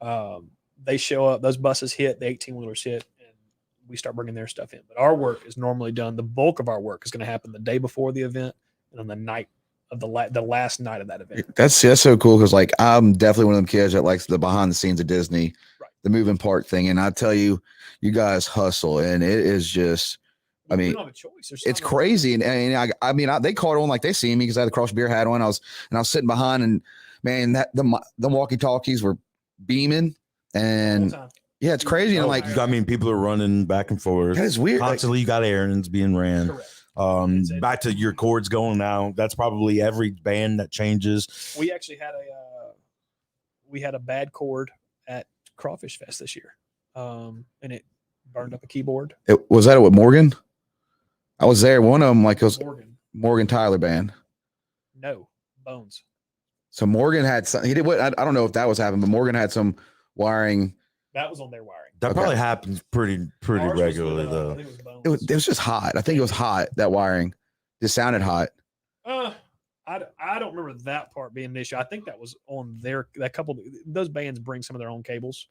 a.m. They show up, those buses hit, the 18-wheelers hit, and we start bringing their stuff in. But our work is normally done. The bulk of our work is going to happen the day before the event and on the night of the last night of that event. That's so cool because like I'm definitely one of them kids that likes the behind the scenes of Disney, right. The moving part thing. And I tell you, you guys hustle, and it is just. I mean, don't have a choice. It's crazy, and I mean, they caught on like they see me because I had the Cross Beer hat on. I was sitting behind, and man, the walkie talkies were beaming. And yeah, it's crazy. And like, I mean, people are running back and forth. That is weird. Constantly, you got errands being ran. Correct. Back to your chords going now. That's probably every band that changes. We actually had a bad chord at Crawfish Fest this year, and it burned up a keyboard. Was that with Morgan? I was there. One of them, like, it was Morgan Tyler band. No, Bones. So Morgan had some. He did what? I don't know if that was happening, but Morgan had some wiring. That was on their wiring. That probably happens pretty Ours regularly I though. think it was Bones. It was just hot. I think it was hot. That wiring just sounded hot. I don't remember that part being an issue. I think that was on that couple. Those bands bring some of their own cables,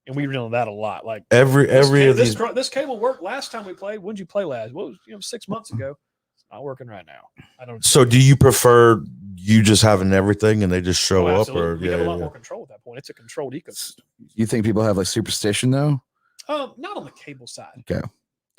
and we rely on that a lot. Like this cable worked last time we played. When did you play last? Well, 6 months ago. It's not working right now. I don't. So, do you prefer you just having everything and they just show up, or we have a lot more control at that point? It's a controlled ecosystem. You think people have like superstition though? Not on the cable side. Okay.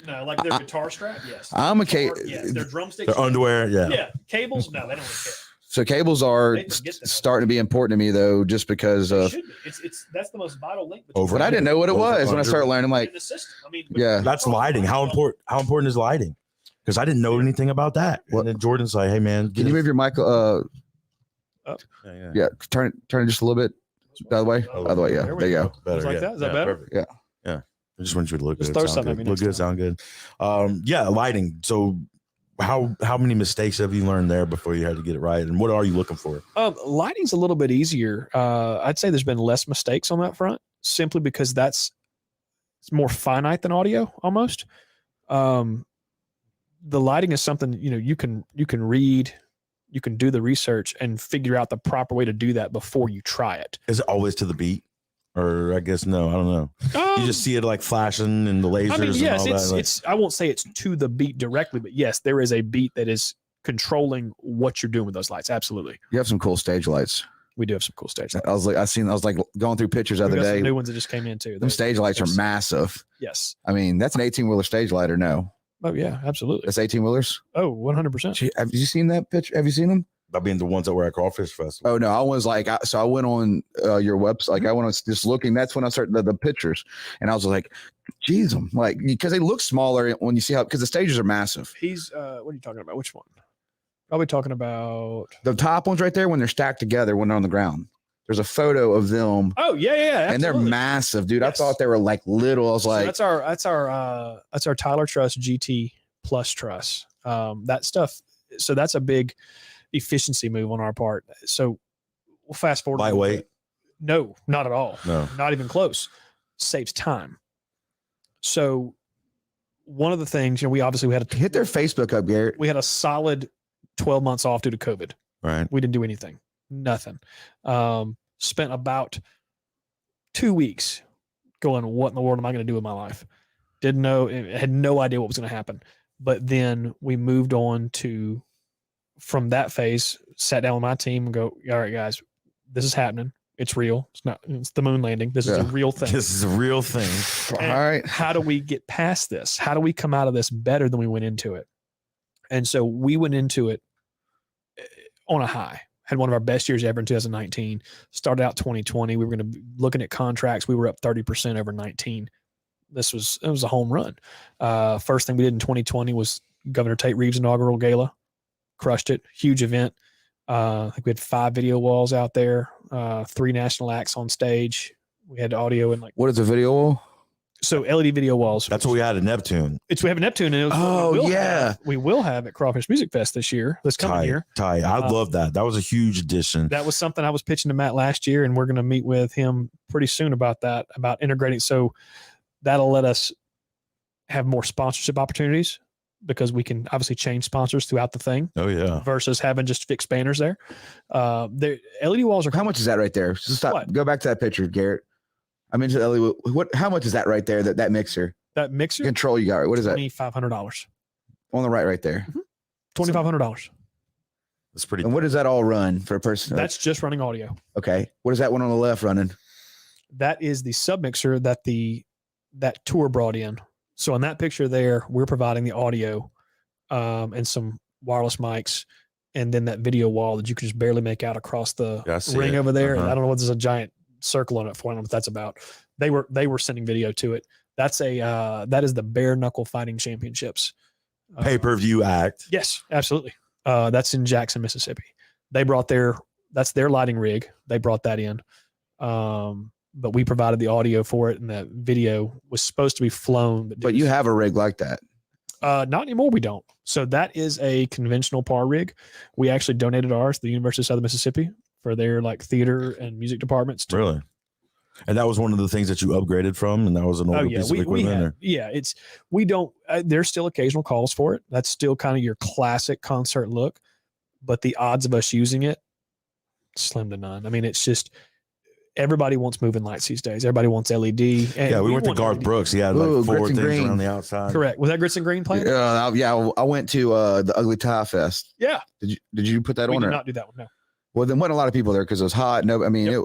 No, like their guitar strap, yes. I'm a cable. Yes, their drumsticks. Their underwear, yeah. Yeah, cables, no, they don't really care. So cables are starting to be important to me though, just because of. It's that's the most vital link. But I didn't know what it was when I started learning. Like, the system. I mean, yeah, that's lighting. How important is lighting? Because I didn't know anything about that. And then Jordan's like, "Hey man, can you move your mic? Yeah, turn it just a little bit the other way. Other way, yeah. There you go. Better, like that. Is that better? Perfect. Yeah. I just want you to look just good. Throw something at me. Look good. Sound good. Yeah, lighting. So, how many mistakes have you learned there before you had to get it right? And what are you looking for? Lighting's a little bit easier. I'd say there's been less mistakes on that front, simply because it's more finite than audio almost. The lighting is something you can read, you can do the research and figure out the proper way to do that before you try it. Is it always to the beat? Or I guess no, I don't know. You just see it like flashing and the lasers. I mean, yes, and all that. It's. I won't say it's to the beat directly, but yes, there is a beat that is controlling what you're doing with those lights. Absolutely. You have some cool stage lights. We do have some cool stage lights. I was like going through pictures the other day. Some new ones that just came in too. Them stage lights are massive. Yes. I mean, that's an 18-wheeler stage light, or no? Oh yeah, absolutely. That's 18-wheelers. Oh, 100%. Have you seen that picture? Have you seen them? I mean, the ones that were at Crawfish Festival. Oh no, I was like, I went on your website. Like, I went on just looking. That's when I started the pictures, and I was like, geez, I'm like, because they look smaller when you see how, because the stages are massive. He's what are you talking about? Which one? Probably talking about the top ones right there when they're stacked together when they're on the ground. There's a photo of them. Oh yeah, absolutely. And they're massive, dude. Yes. I thought they were like little. I was like, that's our Tyler Truss GT Plus truss. That stuff. So that's a big efficiency move on our part. So we'll fast forward. Lightweight? No, not at all. No, not even close. Saves time. So one of the things, we obviously had to hit their Facebook up, Garrett. We had a solid 12 months off due to COVID. Right. We didn't do anything. Nothing. Spent about 2 weeks going, what in the world am I going to do with my life? Didn't know, had no idea what was going to happen. But then we moved on from that phase, sat down with my team and go, all right, guys, this is happening. It's real. It's the moon landing. This is a real thing. This is a real thing. All right. How do we get past this? How do we come out of this better than we went into it? And so we went into it on a high. Had one of our best years ever in 2019. Started out 2020. We were going to be looking at contracts. We were up 30% over 19. It was a home run. First thing we did in 2020 was Governor Tate Reeves' inaugural gala. Crushed it. Huge event. I think we had 5 video walls out there, 3 national acts on stage. We had audio and what is a video wall? So LED video walls. That's what we had at Neptune. We have a Neptune. And we will have at Crawfish Music Fest this coming year. I love that. That was a huge addition. That was something I was pitching to Matt last year, and we're going to meet with him pretty soon about that, about integrating. So that'll let us have more sponsorship opportunities, because we can obviously change sponsors throughout the thing. Oh yeah. Versus having just fixed banners there. The LED walls are. How much is that right there? Just stop. What? Go back to that picture, Garrett. I mentioned LED. How much is that right there? That mixer. That mixer control you got. What is that? $2,500. On the right there. Mm-hmm. $2,500. That's pretty. And what does that all run for a person? That's just running audio. Okay. What is that one on the left running? That is the submixer that tour brought in. So in that picture there, we're providing the audio and some wireless mics, and then that video wall that you can just barely make out across the ring over there. And I don't know what there's a giant circle on it for. I don't know what that's about. They were sending video to it. That is the bare knuckle fighting championships. Pay-per-view act. Yes, absolutely. That's in Jackson, Mississippi. They brought that's their lighting rig. They brought that in. But we provided the audio for it, and that video was supposed to be flown. But you have a rig like that. Not anymore. We don't. So that is a conventional par rig. We actually donated ours to the University of Southern Mississippi for their like theater and music departments. Really? And that was one of the things that you upgraded from, and that was an older piece of equipment. We don't. There's still occasional calls for it. That's still kind of your classic concert look, but the odds of us using it, slim to none. I mean, it's just everybody wants moving lights these days. Everybody wants LED. And we went to Garth Brooks. He had like 4 things green around the outside. Correct. Was that Grits and Green playing? I went to the Ugly Tie Fest. Yeah. Did you put that on? We did not do that one. No. Well, then wasn't a lot of people there because it was hot. No, I mean,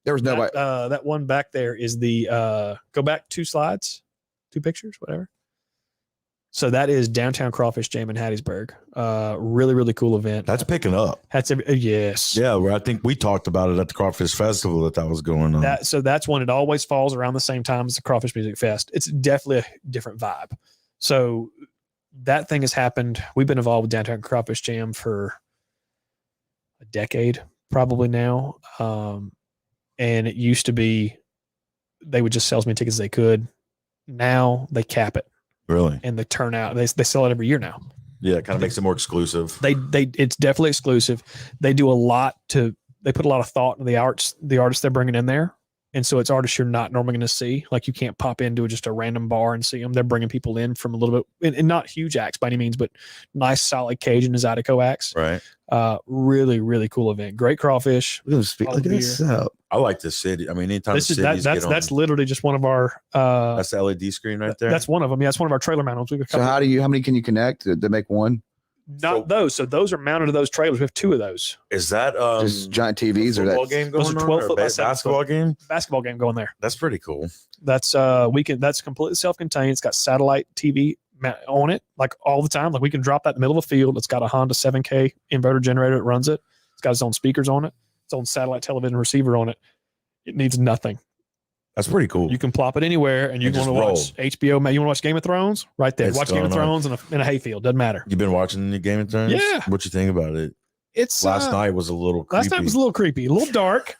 there was nobody. That one back there is the go back 2 slides, 2 pictures, whatever. So that is Downtown Crawfish Jam in Hattiesburg. Really, really cool event. That's picking up. Yes. Yeah, where I think we talked about it at the Crawfish Festival that was going on. So that's when it always falls around the same time as the Crawfish Music Fest. It's definitely a different vibe. So that thing has happened. We've been involved with Downtown Crawfish Jam for a decade, probably now. And it used to be they would just sell as many tickets as they could. Now they cap it. Really? And the turnout, they sell it every year now. Yeah, it kind of makes it more exclusive. It's definitely exclusive. They do they put a lot of thought into the artists they're bringing in there. And so it's artists you're not normally going to see. Like you can't pop into just a random bar and see them. They're bringing people in from a little bit, and not huge acts by any means, but nice, solid Cajun and Zydeco acts. Right. Really, really cool event. Great crawfish. Look at this up. I like this city. I mean, anytime that's literally just one of our. That's the LED screen right there. That's one of them. Yeah, it's one of our trailer mounts. So how many can you connect to make one? Not those. So those are mounted to those trailers. We have 2 of those. Is that just giant TVs or that game going those are 12 on, foot by basketball game? Basketball game going there. That's pretty cool. That's that's completely self-contained. It's got satellite TV on it like all the time. Like we can drop that in the middle of the field. It's got a Honda 7K inverter generator that runs it. It's got its own speakers on it. Its own satellite television receiver on it. It needs nothing. That's pretty cool. You can plop it anywhere, and you want to watch HBO. You want to watch Game of Thrones? Right there. Watch Game of Thrones in a hayfield. Doesn't matter. You've been watching the Game of Thrones? Yeah. What you think about it? It's last night was a little creepy. Last night was a little creepy, a little dark.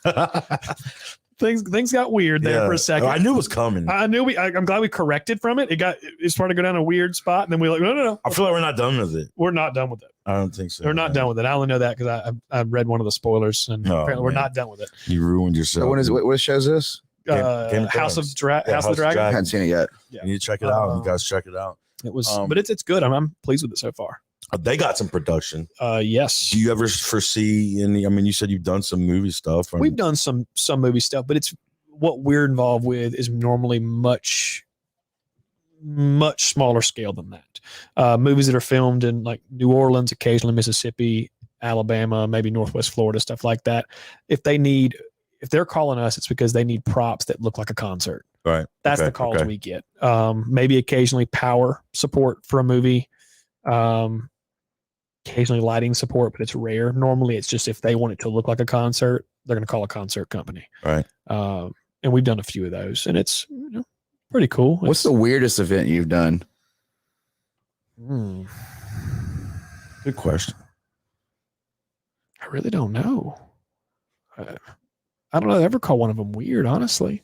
Things got weird there for a second. I knew it was coming. I'm glad we corrected from it. It started to go down a weird spot, and then we no. I feel like we're not done with it. We're not done with it. I don't think so. We're not done with it. I only know that because I read one of the spoilers, and apparently we're not done with it. You ruined yourself. So what show is this? House of the Dragon. I haven't seen it yet. Yeah. You need to check it out. You guys check it out. It was, but it's good. I'm pleased with it so far. They got some production. Yes. Do you ever foresee any? I mean, you said you've done some movie stuff. We've done some movie stuff, but it's what we're involved with is normally much smaller scale than that. Movies that are filmed in like New Orleans, occasionally Mississippi, Alabama, maybe Northwest Florida, stuff like that. If they're calling us, it's because they need props that look like a concert. Right. That's the calls we get. Maybe occasionally power support for a movie. Occasionally lighting support, but it's rare. Normally it's just if they want it to look like a concert, they're going to call a concert company. Right. And we've done a few of those, and it's pretty cool. What's the weirdest event you've done? Good question. I really don't know. I don't know. I ever call one of them weird, honestly.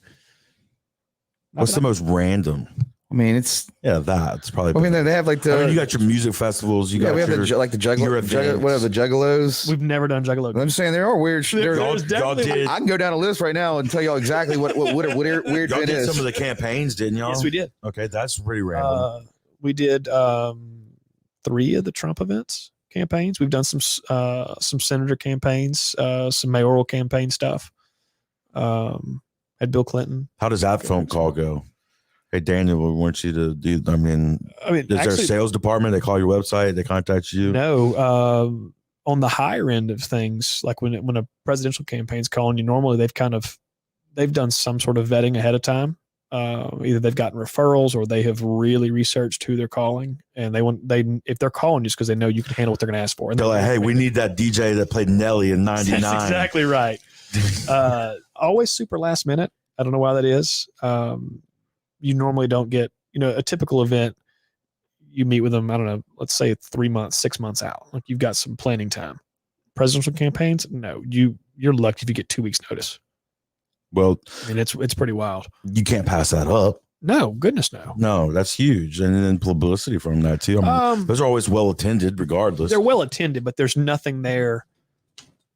What's the most random? I mean, it's that's probably. I mean, they have like you got your music festivals. You got we have the juggalos. We've never done juggalo. I'm saying there are weird. Y'all did. I can go down a list right now and tell y'all exactly what weird y'all it did is. Some of the campaigns, didn't y'all? Yes, we did. Okay, that's pretty random. We did 3 of the Trump events campaigns. We've done some senator campaigns, some mayoral campaign stuff. At Bill Clinton. How does that phone call go? Hey, Daniel, we want you to do. I mean, is there a sales department? They call your website. They contact you. No, on the higher end of things, like when a presidential campaign's calling you, normally they've done some sort of vetting ahead of time. Either they've gotten referrals or they have really researched who they're calling, and if they're calling just because they know you can handle what they're going to ask for. And they're like, hey, we need that DJ that played Nelly in '99. That's exactly right. Always super last minute. I don't know why that is. You normally don't get, a typical event. you meet with them, I don't know, let's say 3 months, 6 months out. Like you've got some planning time. Presidential campaigns, no, you're lucky if you get 2 weeks notice. Well, I mean, it's pretty wild. You can't pass that up. No, goodness no. No, that's huge. And then publicity from that too. I mean, those are always well attended regardless. They're well attended, but there's nothing there.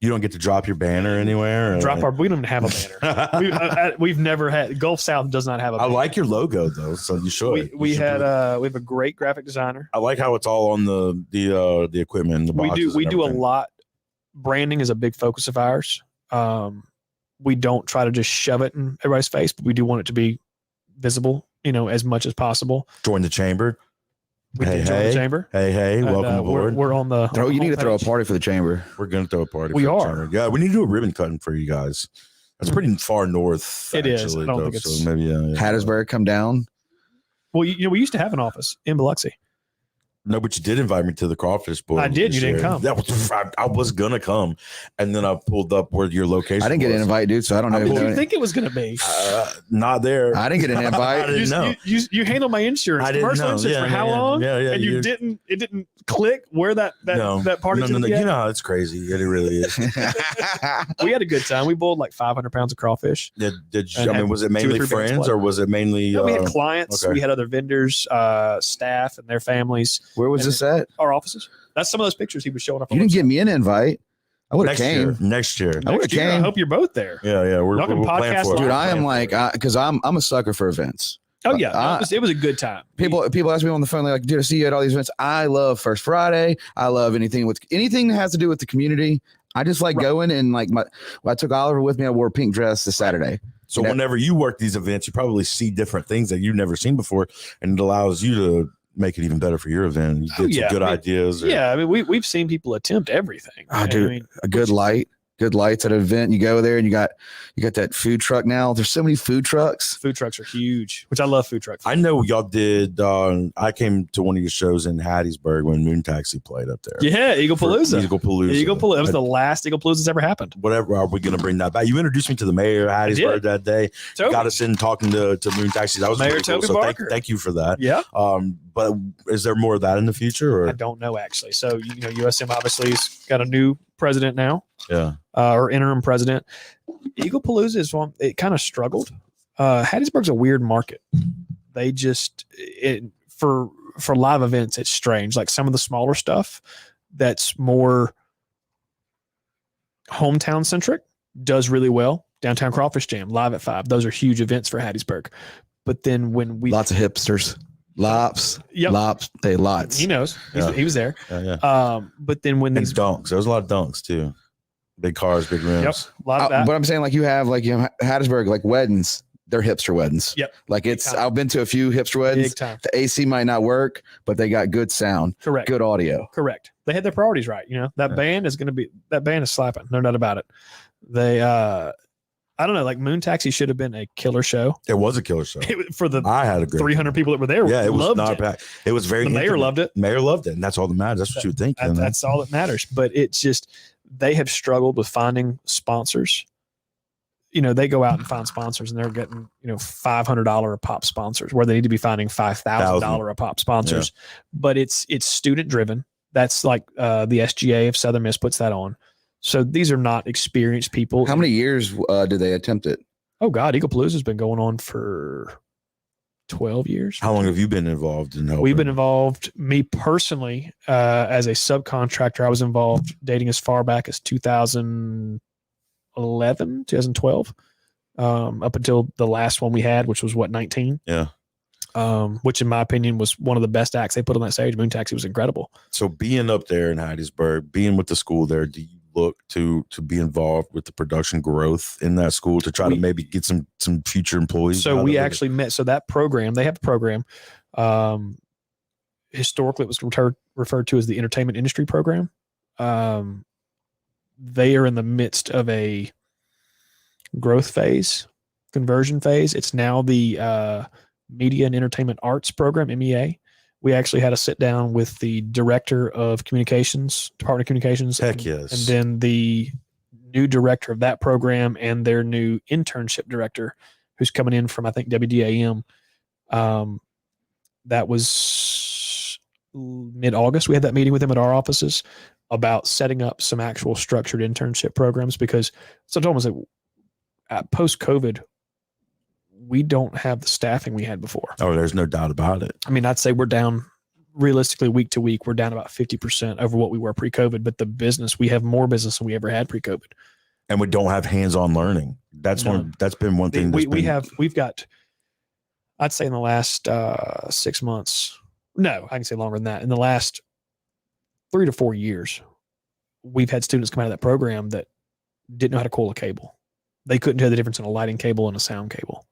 You don't get to drop your banner anywhere. We don't even have a banner. We've never had. Gulf South does not have a banner. I like your logo though, so you should. We have a great graphic designer. I like how it's all on the equipment. The we do a lot. Branding is a big focus of ours. We don't try to just shove it in everybody's face, but we do want it to be visible, as much as possible. Join the chamber. We join the chamber. Hey, welcome aboard. We're on the. You need to throw a party for the chamber. We're gonna throw a party. We for are. The chamber. Yeah, we need to do a ribbon cutting for you guys. That's pretty far north. It is. I don't think it's. So maybe Hattiesburg, come down. Well, we used to have an office in Biloxi. No, but you did invite me to the crawfish boil. I did. You didn't come. That was I was gonna come, and then I pulled up where your location. I didn't get an invite, dude. So I don't know. What do you think it was gonna be? Not there. I didn't get an invite. I didn't know. You handled my insurance, commercial insurance for how long? Yeah. And it didn't click where that party. No. You know how it's crazy. It really is. We had a good time. We boiled like 500 pounds of crawfish. Did you, I mean, was it mainly friends or was it mainly? No, we had clients. Okay. We had other vendors, staff, and their families. Where was this at? Our offices. That's some of those pictures he was showing up. You didn't give me an invite. I would have came next year. I would have came. I hope you're both there. Yeah. We're podcast for it. Dude, I am like, because I'm a sucker for events. Oh yeah, it was a good time. People ask me on the phone, they're like, dude, I see you at all these events. I love First Friday. I love anything that has to do with the community. I just like going and like I took Oliver with me. I wore a pink dress this Saturday. So whenever you work these events, you probably see different things that you've never seen before, and it allows you to make it even better for your event. You get some good ideas. I mean, we've seen people attempt everything. Oh, dude, a good lights at an event. You go there and you got that food truck now. There's so many food trucks. Food trucks are huge, which I love food trucks. I know y'all did. I came to one of your shows in Hattiesburg when Moon Taxi played up there. Yeah, Eaglepalooza. Eaglepalooza. That was the last Eaglepalooza that's ever happened. Whatever. Are we going to bring that back? You introduced me to the mayor of Hattiesburg that day. Got us in talking to Moon Taxi. That was Mayor cool. So thank you for that. Yeah. But is there more of that in the future? Or? I don't know actually. So USM obviously has got a new president now. Yeah. Or interim president. Eaglepalooza is one. It kind of struggled. Hattiesburg's a weird market. They just for live events, it's strange. Like some of the smaller stuff that's more hometown centric does really well. Downtown Crawfish Jam, Live at 5. Those are huge events for Hattiesburg. But then when lots of hipsters. Lots. He knows. He was there. But then when these dunks, there was a lot of dunks too. Big cars, big rims. Yep, a lot of that. But I'm saying, like, you have Hattiesburg, like weddings. They're hipster weddings. Yep. Like I've been to a few hipster weddings. Big time. The AC might not work, but they got good sound. Correct. Good audio. Correct. They had their priorities right. That band is slapping. No doubt about it. They I don't know, like Moon Taxi should have been a killer show. It was a killer show. I had a great 300 people that were there. Yeah, it was not bad. It was very. The mayor loved it. Mayor loved it, and that's all that matters. That's what you would think. That's all that matters. But it's just they have struggled with finding sponsors. They go out and find sponsors, and they're getting $500 a pop sponsors, where they need to be finding $5,000 a pop sponsors. Yeah. But it's student driven. That's like the SGA of Southern Miss puts that on. So these are not experienced people. How many years did they attempt it? Oh God, Eaglepalooza has been going on for 12 years. How long have you been involved in helping? We've been involved, me personally, as a subcontractor. I was involved dating as far back as 2011, 2012, up until the last one we had, which was 19? Yeah. Which in my opinion was one of the best acts they put on that stage. Moon Taxi was incredible. So being up there in Hattiesburg, being with the school there, do you look to be involved with the production growth in that school to try to maybe get some future employees? So we actually met. So that program, they have a program. Historically, it was referred to as the entertainment industry program. They are in the midst of a growth phase, conversion phase. It's now the Media and Entertainment Arts program, MEA. We actually had a sit down with the director of communications, Department of Communications. Heck yes. And then the new director of that program and their new internship director, who's coming in from, I think, WDAM. That was mid-August. We had that meeting with him at our offices about setting up some actual structured internship programs, because so I told him, post-COVID, we don't have the staffing we had before. Oh, there's no doubt about it. I mean, I'd say we're down realistically week to week. We're down about 50% over what we were pre-COVID, but the business, we have more business than we ever had pre-COVID. And we don't have hands-on learning. That's been one thing. We've got, I'd say in the last 6 months, no, I can say longer than that. In the last 3 to 4 years, we've had students come out of that program that didn't know how to coil a cable. They couldn't tell the difference in a lighting cable and a sound cable.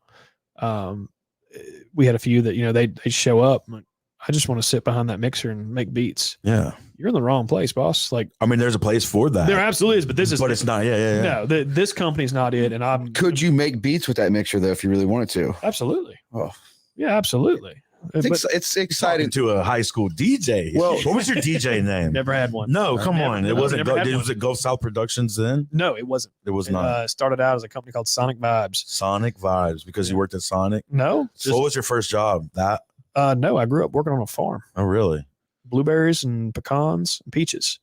We had a few that, they show up. Like, I just want to sit behind that mixer and make beats. Yeah. You're in the wrong place, boss. Like, I mean, there's a place for that. There absolutely is, but it's not. Yeah. No, this company's not it. And could you make beats with that mixer though, if you really wanted to? Absolutely. Oh, yeah, absolutely. It's exciting to a high school DJ. Well, what was your DJ name? Never had one. No, come on. It wasn't. Was it Go South Productions then? No, it wasn't. It was not. Started out as a company called Sonic Vibes. Sonic Vibes, because you worked at Sonic. No. What was your first job? That. No, I grew up working on a farm. Oh, really? Blueberries and pecans and peaches.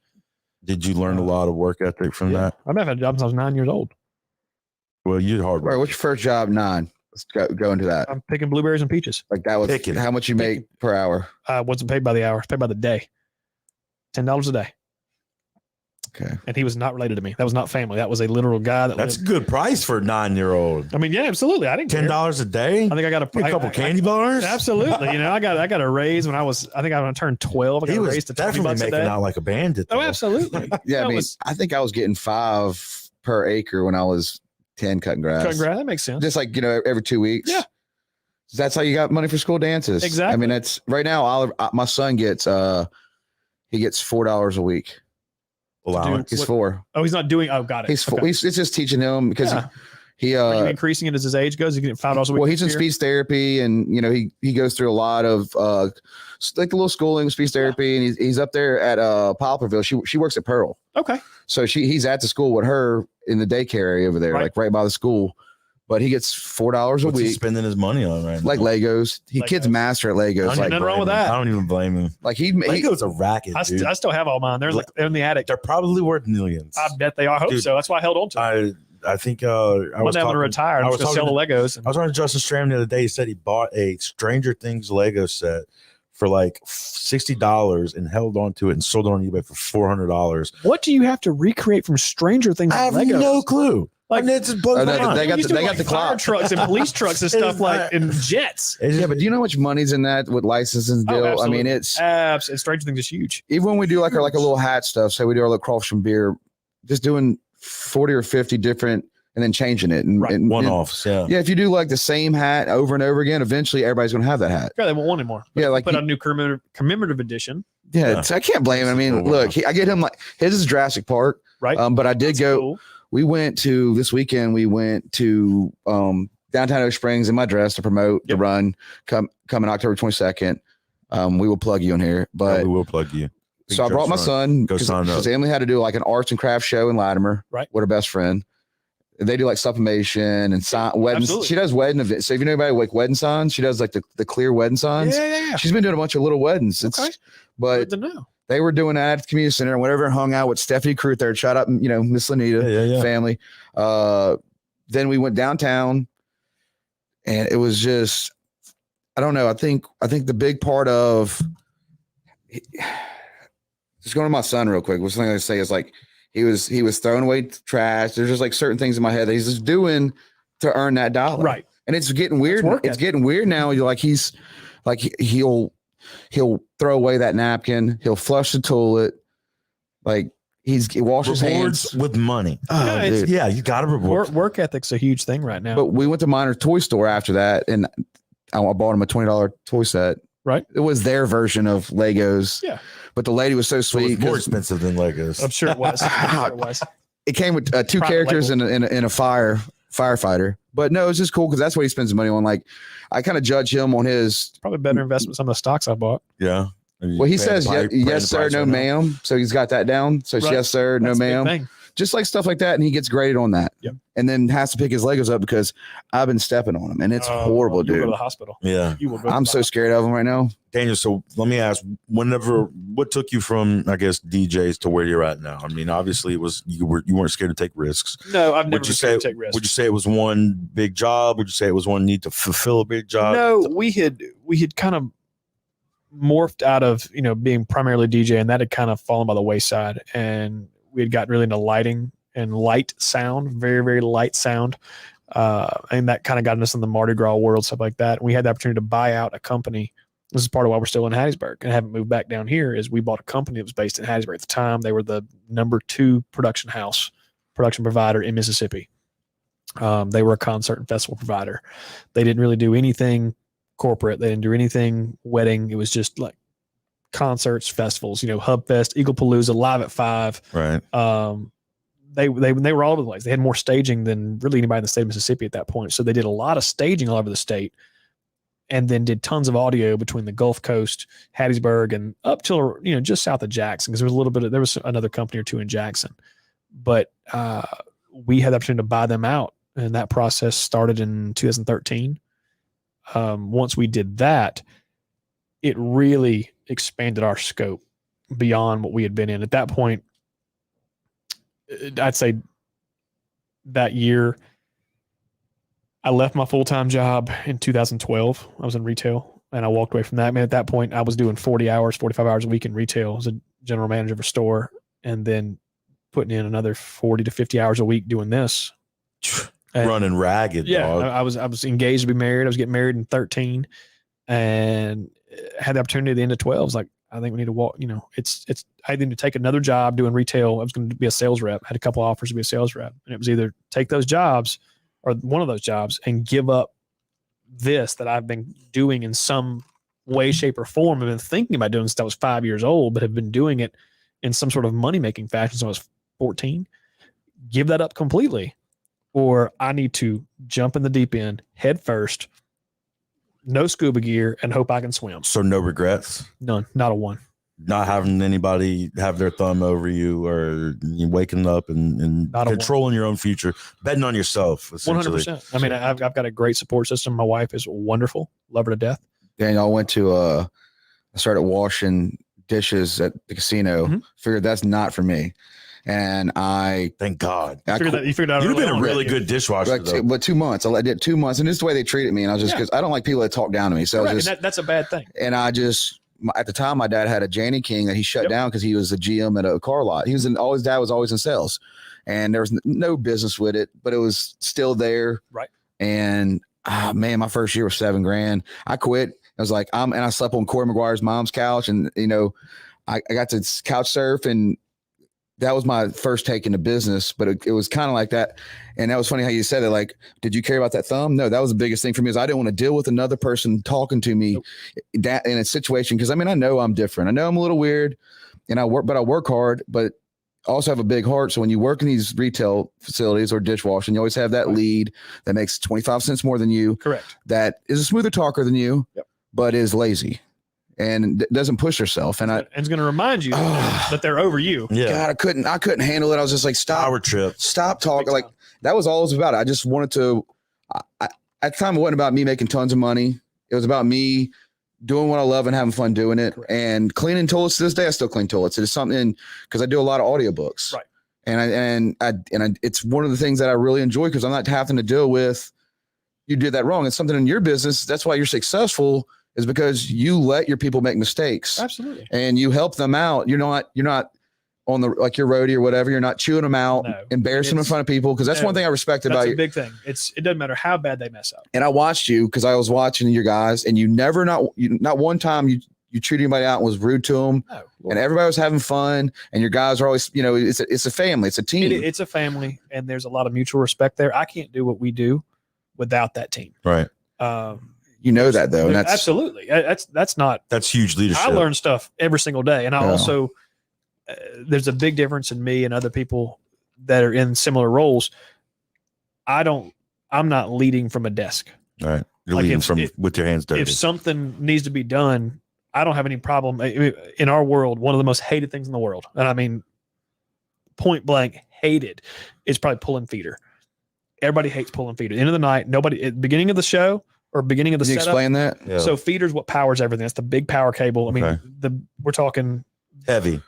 Did you learn a lot of work ethic from that? I've had a job since I was 9 years old. Well, you did hard work. All right, what's your first job? 9. Let's go into that. I'm picking blueberries and peaches. Like that was Picking. How much you make per hour? I wasn't paid by the hour. I was paid by the day. $10 a day. Okay. And he was not related to me. That was not family. That was a literal guy. That's a good price for a 9-year-old. I mean, yeah, absolutely. I didn't care. $10 a day. I think I got a couple candy bars. Absolutely. I got a raise when I think I when I turned 12. I got a raise to definitely $20 making a day. out like a bandit. Oh, absolutely. Yeah, I think I was getting 5 per acre when I was 10 cutting grass. Cutting grass, that makes sense. Just like every 2 weeks. Yeah. That's how you got money for school dances. Exactly. I mean, that's right now. My son gets he gets $4 a week. Allowance. He's 4. Oh, he's not doing. Oh, got it. He's 4. Okay. It's just teaching him because he Are you increasing it as his age goes? You get $5 a week. Well, he's in speech therapy, and he goes through a lot of like a little schooling, speech therapy, and he's up there at Poplarville. She works at Pearl. Okay. So he's at the school with her in the daycare area over there, like right by the school. But he gets $4 a What's week. he spending his money on right now? Like Legos. Kid's master at Legos. Nothing wrong with that. I don't even blame him. Like Legos a racket. I still have all mine. They're in the attic. They're probably worth millions. I bet they are. I hope so. That's why I held on to them. I think one day I'm gonna retire. I'm just gonna sell the Legos. I was talking to Justin Stram the other day. He said he bought a Stranger Things Lego set for like $60 and held on to it and sold it on eBay for $400. What do you have to recreate from Stranger Things? I have Legos? no clue. Like, they got the fire clock trucks and police trucks and stuff and jets. Yeah, but do you know how much money's in that with licenses deal? I mean, it's Stranger Things is huge. Even when we do like a little hat stuff, say we do our little crawfish from beer, just doing 40 or 50 different and then changing it and one-offs. Yeah. If you do like the same hat over and over again, eventually everybody's gonna have that hat. Yeah, they won't want anymore. Yeah, like put out a new commemorative edition. Yeah, I can't blame him. I mean, look, I get him like his is Jurassic Park, right? But I did go. Cool. We went to this weekend. We went to downtown Oak Springs in my dress to promote the run. Coming October 22nd. We will plug you in here, but we will plug you. So I brought my son because Emily had to do like an arts and crafts show in Latimer, right? With her best friend. They do like sublimation and weddings. Absolutely. She does wedding events. So if you know anybody like wedding signs, she does like the clear wedding signs. Yeah. She's been doing a bunch of little weddings. But good to know. They were doing that at the community center and whatever, hung out with Stephanie Crute there. Shout out, Miss Lanita family. Then we went downtown and it was just, I don't know. I think the big part of just going to my son real quick. What's something I say is like, he was throwing away trash. There's just like certain things in my head that he's just doing to earn that dollar. Right. And it's getting weird. It's getting weird now. You're like, he's like, he'll throw away that napkin. He'll flush the toilet. Like he washes his hands with money. Oh, yeah, you got to reward. Work ethic's a huge thing right now. But we went to Minor Toy Store after that, and I bought him a $20 toy set. Right. It was their version of Legos. Yeah. But the lady was so sweet. It was more expensive than Legos. I'm sure it was. It came with 2 characters and a firefighter. But no, it's just cool because that's what he spends his money on. Like, I kind of judge him on his probably better investment. Some of the stocks I bought. Yeah. Well, he says yes, sir, no, ma'am. So he's got that down. So yes, sir, no, ma'am. just like stuff like that. And he gets graded on that. Yep. And then has to pick his Legos up because I've been stepping on him, and it's horrible, You'll dude. go to the hospital. Yeah. I'm so scared of him right now. Daniel, so let me ask, what took you from, I guess, DJs to where you're at now? I mean, obviously you weren't scared to take risks. No, I've never been scared to take risks. Would you say it was one big job? Would you say it was one need to fulfill a big job? No, we had kind of morphed out of, being primarily DJ, and that had kind of fallen by the wayside. And we had gotten really into lighting and light sound, very, very light sound. And that kind of got us in the Mardi Gras world, stuff like that. And we had the opportunity to buy out a company. This is part of why we're still in Hattiesburg and haven't moved back down here, is we bought a company that was based in Hattiesburg. At the time, they were the number 2 production provider in Mississippi. They were a concert and festival provider. They didn't really do anything corporate. They didn't do anything wedding. It was just like concerts, festivals, Hub Fest, Eagle Palooza, Live at 5. Right. They were all over the place. They had more staging than really anybody in the state of Mississippi at that point. So they did a lot of staging all over the state, and then did tons of audio between the Gulf Coast, Hattiesburg, and up till, just south of Jackson. Because there was another company or two in Jackson, but we had the opportunity to buy them out. And that process started in 2013. Once we did that, it really expanded our scope beyond what we had been in. At that point, I'd say that year, I left my full-time job in 2012. I was in retail, and I walked away from that. At that point, I was doing 45 hours a week in retail as a general manager of a store, and then putting in another 40 to 50 hours a week doing this. And running ragged. Yeah. Dog. I was engaged to be married. I was getting married in 13 and had the opportunity at the end of 12. I was like, I think we need to walk, I need to take another job doing retail. I was going to be a sales rep. I had a couple offers to be a sales rep, and it was either take those jobs or one of those jobs and give up this that I've been doing in some way, shape, or form. I've been thinking about doing since I was 5 years old, but have been doing it in some sort of money-making fashion since I was 14. Give that up completely. Or I need to jump in the deep end, head first, no scuba gear, and hope I can swim. So no regrets? None, not a one. Not having anybody have their thumb over you, or you waking up and controlling your own future, betting on yourself. 100%. I mean, I've got a great support system. My wife is wonderful. Love her to death. Daniel, I went to I started washing dishes at the casino. Mm-hmm. Figured that's not for me. And thank God. You figured out you've been a really good dishwasher. But 2 months. I did 2 months, and this is the way they treated me. And I was just because I don't like people that talk down to me. So that's a bad thing. And I just at the time, my dad had a Janney King that he shut down because he was a GM at a car lot. His dad was always in sales, and there was no business with it, but it was still there. Right. And man, my first year was $7,000. I quit. I was like, and I slept on Corey McGuire's mom's couch, and I got to couch surf, and that was my first take into business, but it was kind of like that. And that was funny how you said it. Like, did you care about that thumb? No, that was the biggest thing for me, is I didn't want to deal with another person talking to me that in a situation. Cause I mean, I know I'm different. I know I'm a little weird, and I work hard, but also have a big heart. So when you work in these retail facilities or dishwashing, you always have that lead that makes 25 cents more than you. Correct. That is a smoother talker than you, but is lazy and doesn't push herself. And it's going to remind you that they're over you. Yeah. God, I couldn't handle it. I was just like, stop talking. Like, that was all it was about. I just wanted to, at the time, it wasn't about me making tons of money. It was about me doing what I love and having fun doing it. Correct. And cleaning toilets to this day. I still clean toilets. It is something, because I do a lot of audiobooks. Right. And it's one of the things that I really enjoy, because I'm not having to deal with, you did that wrong. It's something in your business. That's why you're successful, is because you let your people make mistakes. Absolutely. And you help them out. You're not on the, like your roadie or whatever. You're not chewing them out, embarrassing them in front of people. Cause that's one thing I respect about you. That's a big thing. It doesn't matter how bad they mess up. And I watched you, cause I was watching your guys, and you never, not one time you treated anybody out and was rude to them. No, and everybody was having fun, and your guys are always, it's a family. It's a team. It's a family, and there's a lot of mutual respect there. I can't do what we do without that team. Right. That though. And that's absolutely, that's huge leadership. I learn stuff every single day. And I also, there's a big difference in me and other people that are in similar roles. I'm not leading from a desk. All right. You're leading with your hands dirty. If something needs to be done, I don't have any problem. In our world, one of the most hated things in the world, and I mean, point blank hated is probably pulling feeder. Everybody hates pulling feeder. At the end of the night, nobody at the beginning of the show or beginning of the Can you setup. explain that? Yeah. So feeder's what powers everything. It's the big power cable. I mean, Okay. we're talking Heavy.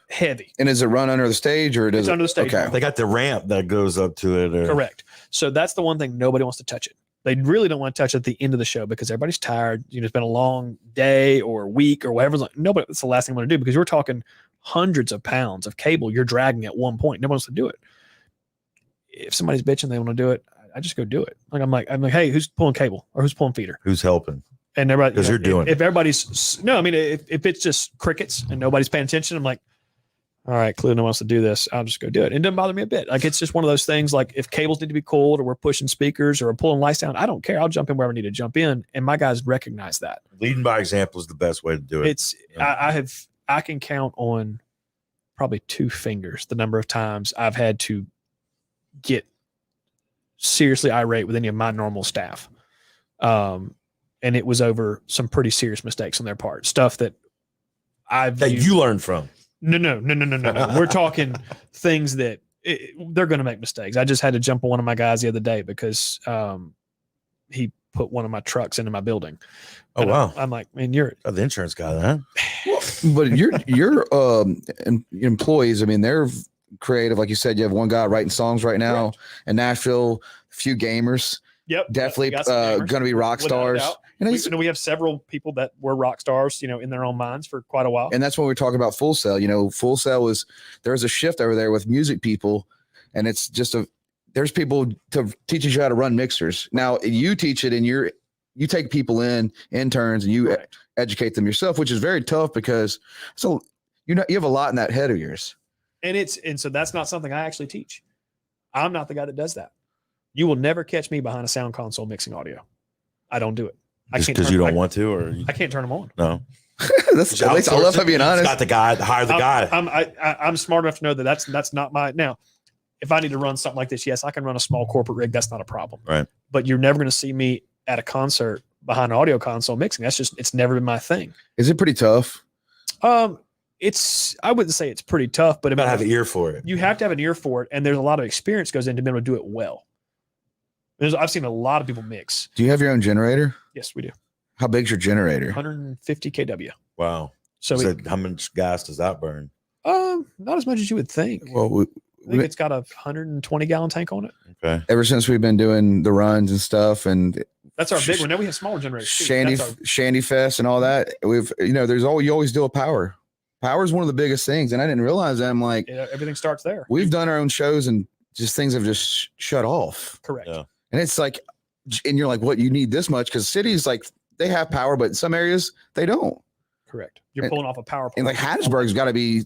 And is it run under the stage or does It's it? under the stage. Okay. They got the ramp that goes up to it. Correct. So that's the one thing nobody wants to touch it. They really don't want to touch it at the end of the show because everybody's tired. You know, it's been a long day or week or whatever. Like, nobody, that's the last thing I want to do because you're talking hundreds of pounds of cable you're dragging at one point. Nobody wants to do it. If somebody's bitching, they want to do it. I just go do it. I'm like, hey, who's pulling cable or who's pulling feeder? Who's helping? And everybody, 'Cause you're doing if everybody's no, I mean, if it's just crickets and nobody's paying attention, I'm like, all right, Clue wants to do this. I'll just go do it. It doesn't bother me a bit. Like, it's just one of those things. Like, if cables need to be cooled or we're pushing speakers or we're pulling lights down, I don't care. I'll jump in wherever I need to jump in. And my guys recognize that. Leading by example is the best way to do it. It's, I can count on probably 2 fingers the number of times I've had to get seriously irate with any of my normal staff. And it was over some pretty serious mistakes on their part. Stuff that you learned from. No. We're talking things that they're going to make mistakes. I just had to jump on one of my guys the other day because he put one of my trucks into my building. Oh, And wow. I'm like, man, you're Oh, the insurance guy, huh? But your employees, I mean, they're creative. Like you said, you have one guy writing songs right now in Nashville, a few gamers. Yep, Definitely we got some gamers, going to be rock without a stars. doubt. You know, We have several people that were rock stars, in their own minds for quite a while. and that's when we're talking about Full Sail. Full Sail there's a shift over there with music people, and it's just there's people to teach you how to run mixers. Now you teach it, and you take people in, interns, and you Correct. educate them yourself, which is very tough because you have a lot in that head of yours. And so that's not something I actually teach. I'm not the guy that does that. You will never catch me behind a sound console mixing audio. I don't do it. Just because you don't want to, or I can't turn them on. no? That's at least I love being honest. Got the guy. Hire the guy. I'm smart enough to know that that's not my now. If I need to run something like this, yes, I can run a small corporate rig. That's not a problem. Right. But you're never going to see me at a concert behind an audio console mixing. It's never been my thing. Is it pretty tough? I wouldn't say it's pretty tough, but You gotta have an ear for it. you have to have an ear for it, and there's a lot of experience goes into being able to do it well. I've seen a lot of people mix. Do you have your own generator? Yes, we do. How big's your generator? 150 kW. Wow. So How much gas does that burn? not as much as you would think. Well, I think it's got a 120 gallon tank on it. Okay. ever since we've been doing the runs and stuff, and That's our big one. Now we have smaller generators. too. Shandy That's our- Shandy Fest and all that, you always do a power. Power is one of the biggest things, and I didn't realize that. I'm like, everything starts there. we've done our own shows, and just things have just shut off. Correct. Yeah. And it's like, and you're like, what? You need this much? Because cities, like, they have power, but in some areas they don't. Correct. You're And- pulling off a power plant. And like Hattiesburg's got to be,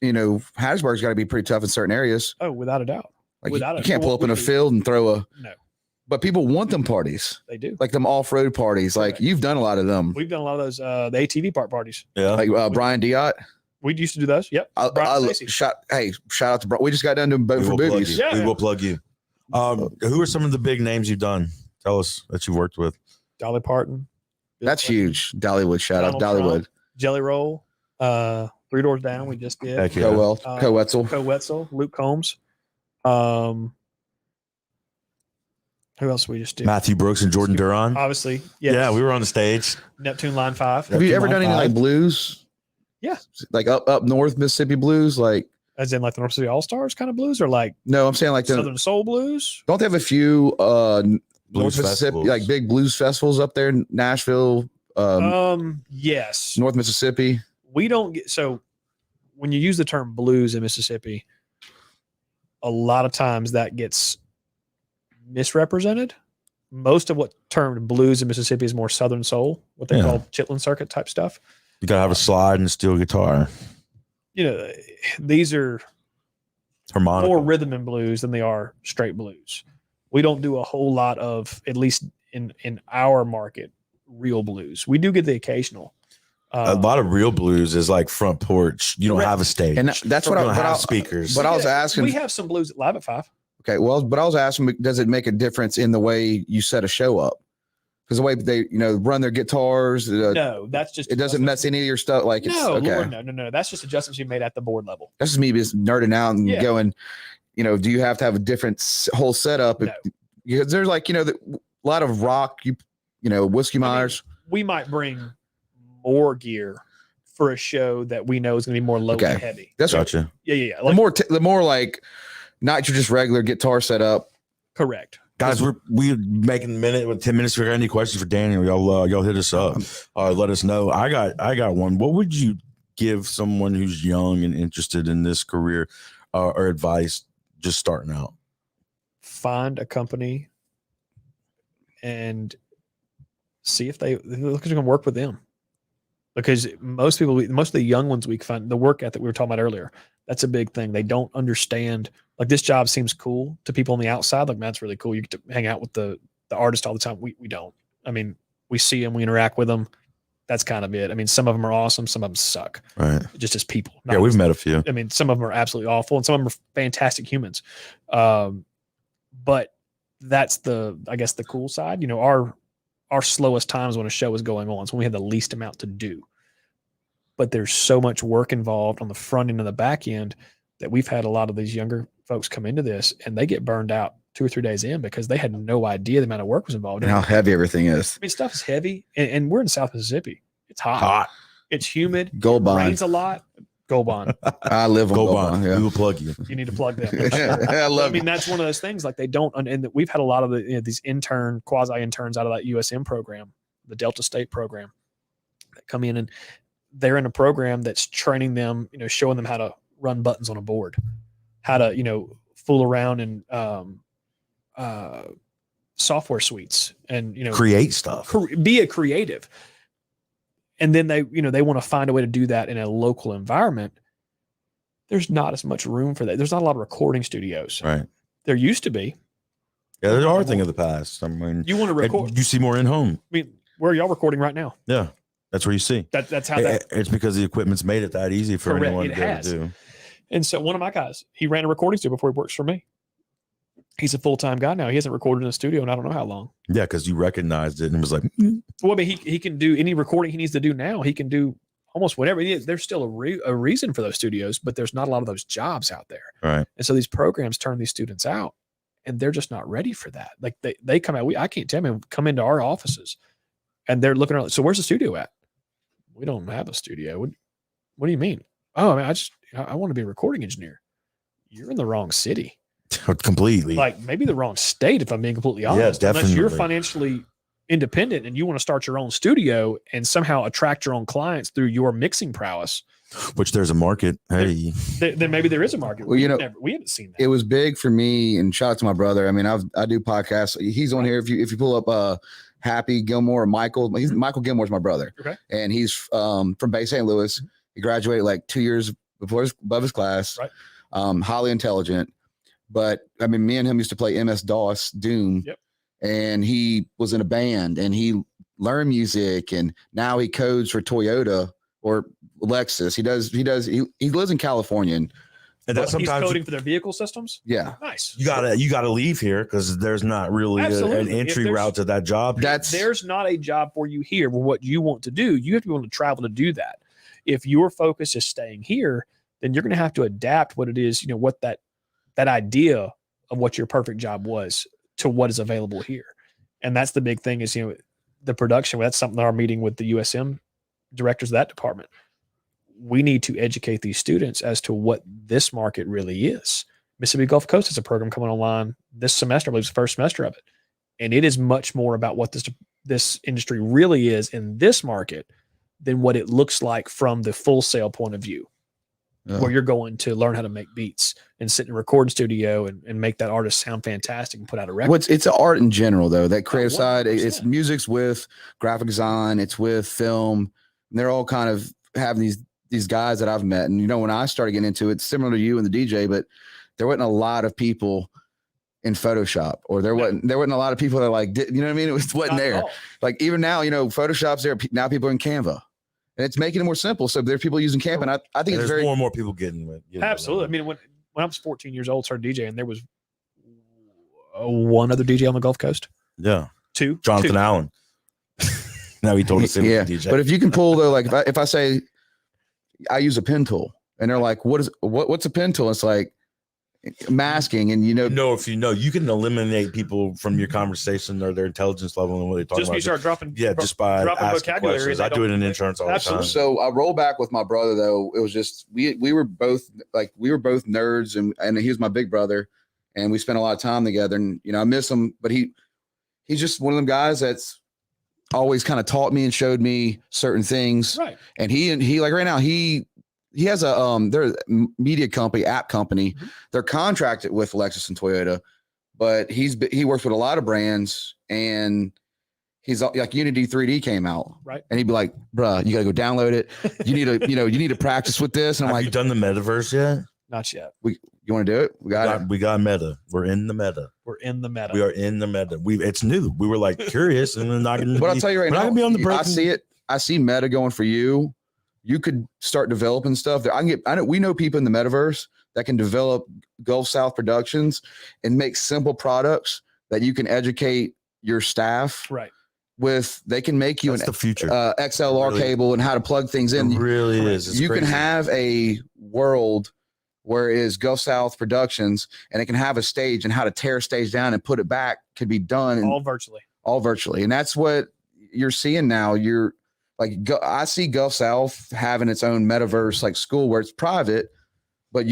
Hattiesburg's got to be pretty tough in certain areas. Oh, without a doubt. Like Without you a- can't pull up in a we- field and throw a. No, But people want them parties, they do. like them off-road parties. Like Correct. you've done a lot of them. We've done a lot of those. The ATV park parties. Yeah. Like Brian Diott. We used to do those. Yep. Brian Stacy. Shout out to Brian. We just got done doing Boat We for will plug Boobies. you. Yeah. We will plug you. Who are some of the big names you've done? Tell us that you've worked with. Dolly Parton. Bill That's Clinton, huge. Dollywood. Shout out Donald Dollywood. Jellyroll. 3 Doors Down. We just did. Heck yeah. Koe Wetzell. Koe Wetzell. Luke Combs. Who else we just did? Matthew Brooks and Jordan Duran. Obviously. Yes. Yeah, we were on the stage. Neptune Line 5. Have you ever done any Five. like blues? Yeah. Like up north Mississippi blues? Like As in like the North City All Stars kind of blues, or like no, I'm saying like Southern Soul blues. don't they have a few North Mississippi festivals. like big blues festivals up there in Nashville, Yes. North Mississippi? We don't get so when you use the term blues in Mississippi, a lot of times that gets misrepresented. Most of what termed blues in Mississippi is more Southern soul, what they Yeah. call Chitlin circuit type stuff. You gotta have a slide and a steel guitar. These are Harmonica. more rhythm and blues than they are straight blues. We don't do a whole lot of, at least in our market, real blues. We do get the occasional. A lot of real blues is like front porch. You don't Correct. have a stage. And that's what you don't but have I- speakers. but I was asking. We have some blues at Live at 5. Okay, well, but I was asking, does it make a difference in the way you set a show up? because the way they run their guitars. No, that's just it doesn't mess any of your stuff. Like it's no, okay. Lord, no. That's just adjustments you made at the board level. That's just me just nerding out and Yeah. going. Do you have to have a different whole setup? No. Because there's like a lot of rock. Whiskey Myers. We might bring more gear for a show that we know is going to be more low and heavy. That's gotcha. Yeah. Like, the more like not your just regular guitar setup. Correct. Guys, we're making a minute with 10 minutes. If you got any questions for Daniel, y'all hit us up. Let us know. I got one. What would you give someone who's young and interested in this career or advice just starting out? Find a company and see if they're going to work with them. Because most of the young ones we find, the work ethic we were talking about earlier, that's a big thing. They don't understand. Like, this job seems cool to people on the outside. Like, man, that's really cool. You get to hang out with the artist all the time. We don't. I mean, we see them, we interact with them. That's kind of it. I mean, some of them are awesome. Some of them suck. Right. Just as people. Yeah, we've met a few. I mean, some of them are absolutely awful, and some of them are fantastic humans. But that's I guess the cool side. Our slowest times when a show is going on is when we have the least amount to do. But there's so much work involved on the front end and the back end that we've had a lot of these younger folks come into this and they get burned out 2 or 3 days in because they had no idea the amount of work was involved. And how heavy everything is. I mean, stuff is heavy, and we're in South Mississippi. It's hot. It's humid. Gold Bond. It rains a lot. Gold Bond. I live on Gold Bond. Yeah. We will plug you. You need to plug them. I love. I mean, that's one of those things. Like, they don't, and we've had a lot of these quasi interns out of that USM program, the Delta State program, that come in and they're in a program that's training them, showing them how to run buttons on a board, how to, fool around in software suites and, create stuff, be a creative. And then they want to find a way to do that in a local environment. There's not as much room for that. There's not a lot of recording studios. Right. There used to be. Yeah, there's a thing of the past. I mean, you want to record. You see more in home. I mean, where are y'all recording right now? Yeah. That's where you see. That's how that. It's because the equipment's made it that easy for anyone to be able to do. And so one of my guys, he ran a recording studio before he works for me. He's a full-time guy now. He hasn't recorded in a studio in I don't know how long. Yeah, because you recognized it and was like, Well, I mean, he can do any recording he needs to do now. He can do almost whatever. There's still a reason for those studios, but there's not a lot of those jobs out there. Right. And so these programs turn these students out, and they're just not ready for that. Like, they come out. I can't tell them, come into our offices, and they're looking around. So where's the studio at? We don't have a studio. What do you mean? Oh, I mean, I want to be a recording engineer. You're in the wrong city. Completely. Like, maybe the wrong state, if I'm being completely honest. Yeah, definitely. Unless you're financially independent and you want to start your own studio and somehow attract your own clients through your mixing prowess. Which there's a market. Hey. Then maybe there is a market. Well, we haven't seen that. It was big for me, and shout out to my brother. I mean, I do podcasts. He's on here. If you pull up Happy Gilmore or Michael, Michael Gilmore's my brother. Okay. And he's from Bay St. Louis. He graduated like 2 years above his class. Right. Highly intelligent. But I mean, me and him used to play MS-DOS Doom. Yep. And he was in a band and he learned music, and now he codes for Toyota or Lexus. He lives in California, and that's he's coding for their vehicle systems. Yeah. Nice. You gotta leave here because there's not really an entry route to that job. There's not a job for you here. Well, what you want to do, you have to be willing to travel to do that. If your focus is staying here, then you're going to have to adapt what it is, what that idea of what your perfect job was to what is available here. And that's the big thing is, the production. That's something our meeting with the USM directors of that department. We need to educate these students as to what this market really is. Mississippi Gulf Coast is a program coming online this semester. I believe it's the first semester of it. And it is much more about what this industry really is in this market than what it looks like from the full sale point of view. Where you're going to learn how to make beats and sit in a recording studio and make that artist sound fantastic and put out a record. It's an art in general, though. That creative 100%. side, it's music's with graphic design, it's with film. And they're all kind of having these guys that I've met. And, when I started getting into it, similar to you and the DJ, but there wasn't a lot of people in Photoshop, or there wasn't a lot of people that you know what I mean? It wasn't there. Like, even now, Photoshop's there. Now people are in Canva. And it's making it more simple. So there's people using Canva, and I think there's it's more and more people getting with. Absolutely. I mean, when I was 14 years old, started DJing, there was one other DJ on the Gulf Coast. Yeah. Two. Jonathan Allen. Now he told us it was DJ. But if you can pull though, like if I say I use a pen tool, and they're like, what's a pen tool? It's like masking, and if you know, you can eliminate people from your conversation or their intelligence level and what they talk Just about. you start dropping, just by dropping asking vocabulary. questions. I do it in insurance all the time. So I roll back with my brother though. It was just we were both nerds, and he was my big brother, and we spent a lot of time together. And I miss him, but he's just one of them guys that's always kind of taught me and showed me certain things. Right. And he like right now he has they're a media company, app company. Mm-hmm. They're contracted with Lexus and Toyota, but he works with a lot of brands, and he's like Unity 3D came out. Right. And he'd be like, bruh, you got to go download it. You need to, you need to practice with this. And I'm like, you done the metaverse yet? Not yet. You want to do it? We got meta. We're in the meta. We're in the meta. We are in the meta. It's new. We were like curious, and we're not going to. But I'll tell you right now, be on the I see it. I see meta going for you. You could start developing stuff that we know people in the metaverse that can develop Gulf South Productions and make simple products that you can educate your staff. Right. They can make you the future XLR cable and how to plug things in. It really is. It's you crazy. can have a world where it is Gulf South Productions, and it can have a stage, and how to tear a stage down and put it back could be done all virtually. And that's what you're seeing now. I see Gulf South having its own metaverse like school where it's private, but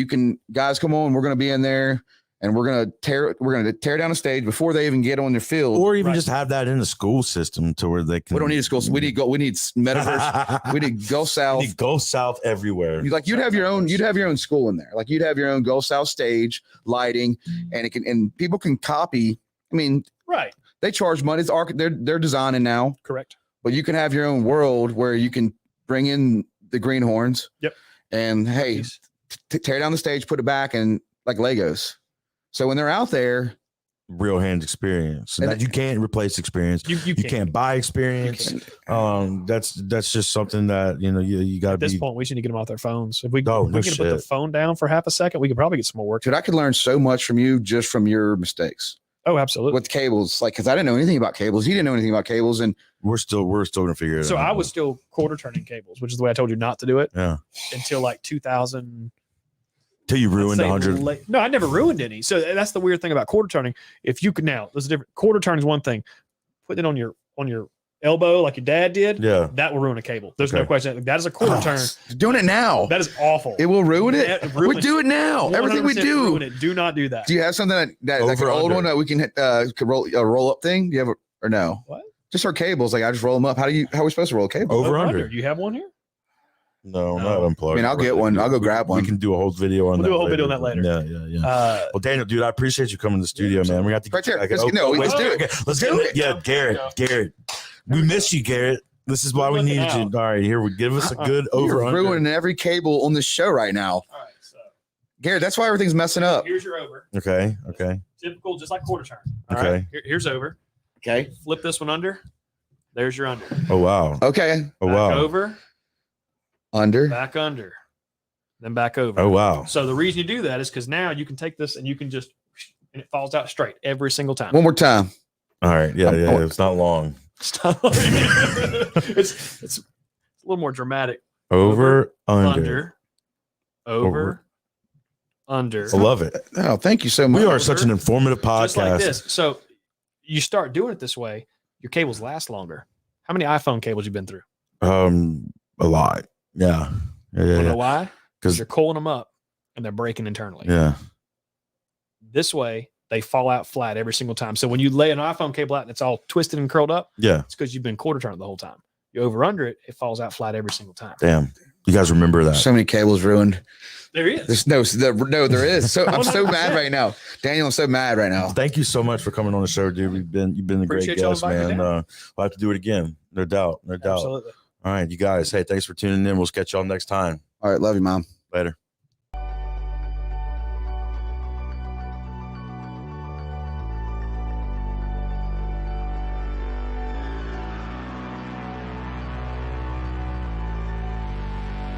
guys come on, we're going to be in there, and we're going to tear down a stage before they even get on their field, or even just have that in the school system to where they can. We don't need a school. We need metaverse. We need Gulf South. We need Gulf South everywhere. You'd have your own school in there. Like you'd have your own Gulf South stage lighting, and people can copy. I mean, right. They charge money. They're designing now. Correct. But you can have your own world where you can bring in the greenhorns. Yep. And hey, tear down the stage, put it back, and like Legos. So when they're out there, real hand experience, and that you can't replace experience. You can't buy experience. That's just something that you got to be. At this point, we should get them off their phones. If we can put the phone down for half a second, we could probably get some more work. Dude, I could learn so much from you just from your mistakes. Oh, absolutely. With cables, because I didn't know anything about cables. He didn't know anything about cables, and we're still gonna figure it out. So I was still quarter turning cables, which is the way I told you not to do it. Yeah. Until like 2000. Till you ruined 100. No, I never ruined any. So that's the weird thing about quarter turning. If you could now, there's a different quarter turn is one thing. Putting it on your elbow like your dad did, that will ruin a cable. There's no question. That is a quarter turn. Doing it now. That is awful. It will ruin it. We do it now. Everything we do. Ruin it. Do not do that. Do you have something that like an old one that we can roll a roll up thing? Do you have or no? What? Just our cables. Like I just roll them up. How are we supposed to roll a cable? Over under. Do you have one here? No, not unplugged. I mean, I'll get one. I'll go grab one. We can do a whole video on that. We'll do a whole video on that later. Yeah. Well, Daniel, dude, I appreciate you coming to the studio, man. We have to right there. Let's do it. Let's do it. Yeah, Garrett. We miss you, Garrett. This is why we needed you. All right, here we give us a good over. You're ruining every cable on this show right now. All right, so Garrett, that's why everything's messing up. Here's your over. Okay. Typical, just like quarter turn. Okay. Right? Here's over. Okay. Flip this one under. There's your under. Oh wow. Okay. Oh wow. Back over. Under. Back under. Then back over. Oh wow. So the reason you do that is because now you can take this and you can just, and it falls out straight every single time. One more time. All right. Yeah. It's not long. It's a little more dramatic. Over, under. Over. Under. I love it. Oh, thank you so much. We are such an informative podcast. Just like this. So you start doing it this way, your cables last longer. How many iPhone cables you been through? A lot. Yeah. You know why? Because you're coiling them up and they're breaking internally. Yeah. This way, they fall out flat every single time. So when you lay an iPhone cable out and it's all twisted and curled up, it's because you've been quarter turning the whole time. You over under it, it falls out flat every single time. Damn. You guys remember that? So many cables ruined. There is. There is. So I'm so mad right now, Daniel. I'm so mad right now. Thank you so much for coming on the show, dude. You've been a great guest, man. We'll have to do it again. No doubt. Absolutely. All right, you guys. Hey, thanks for tuning in. We'll catch y'all next time. All right, love you, Mom. Later.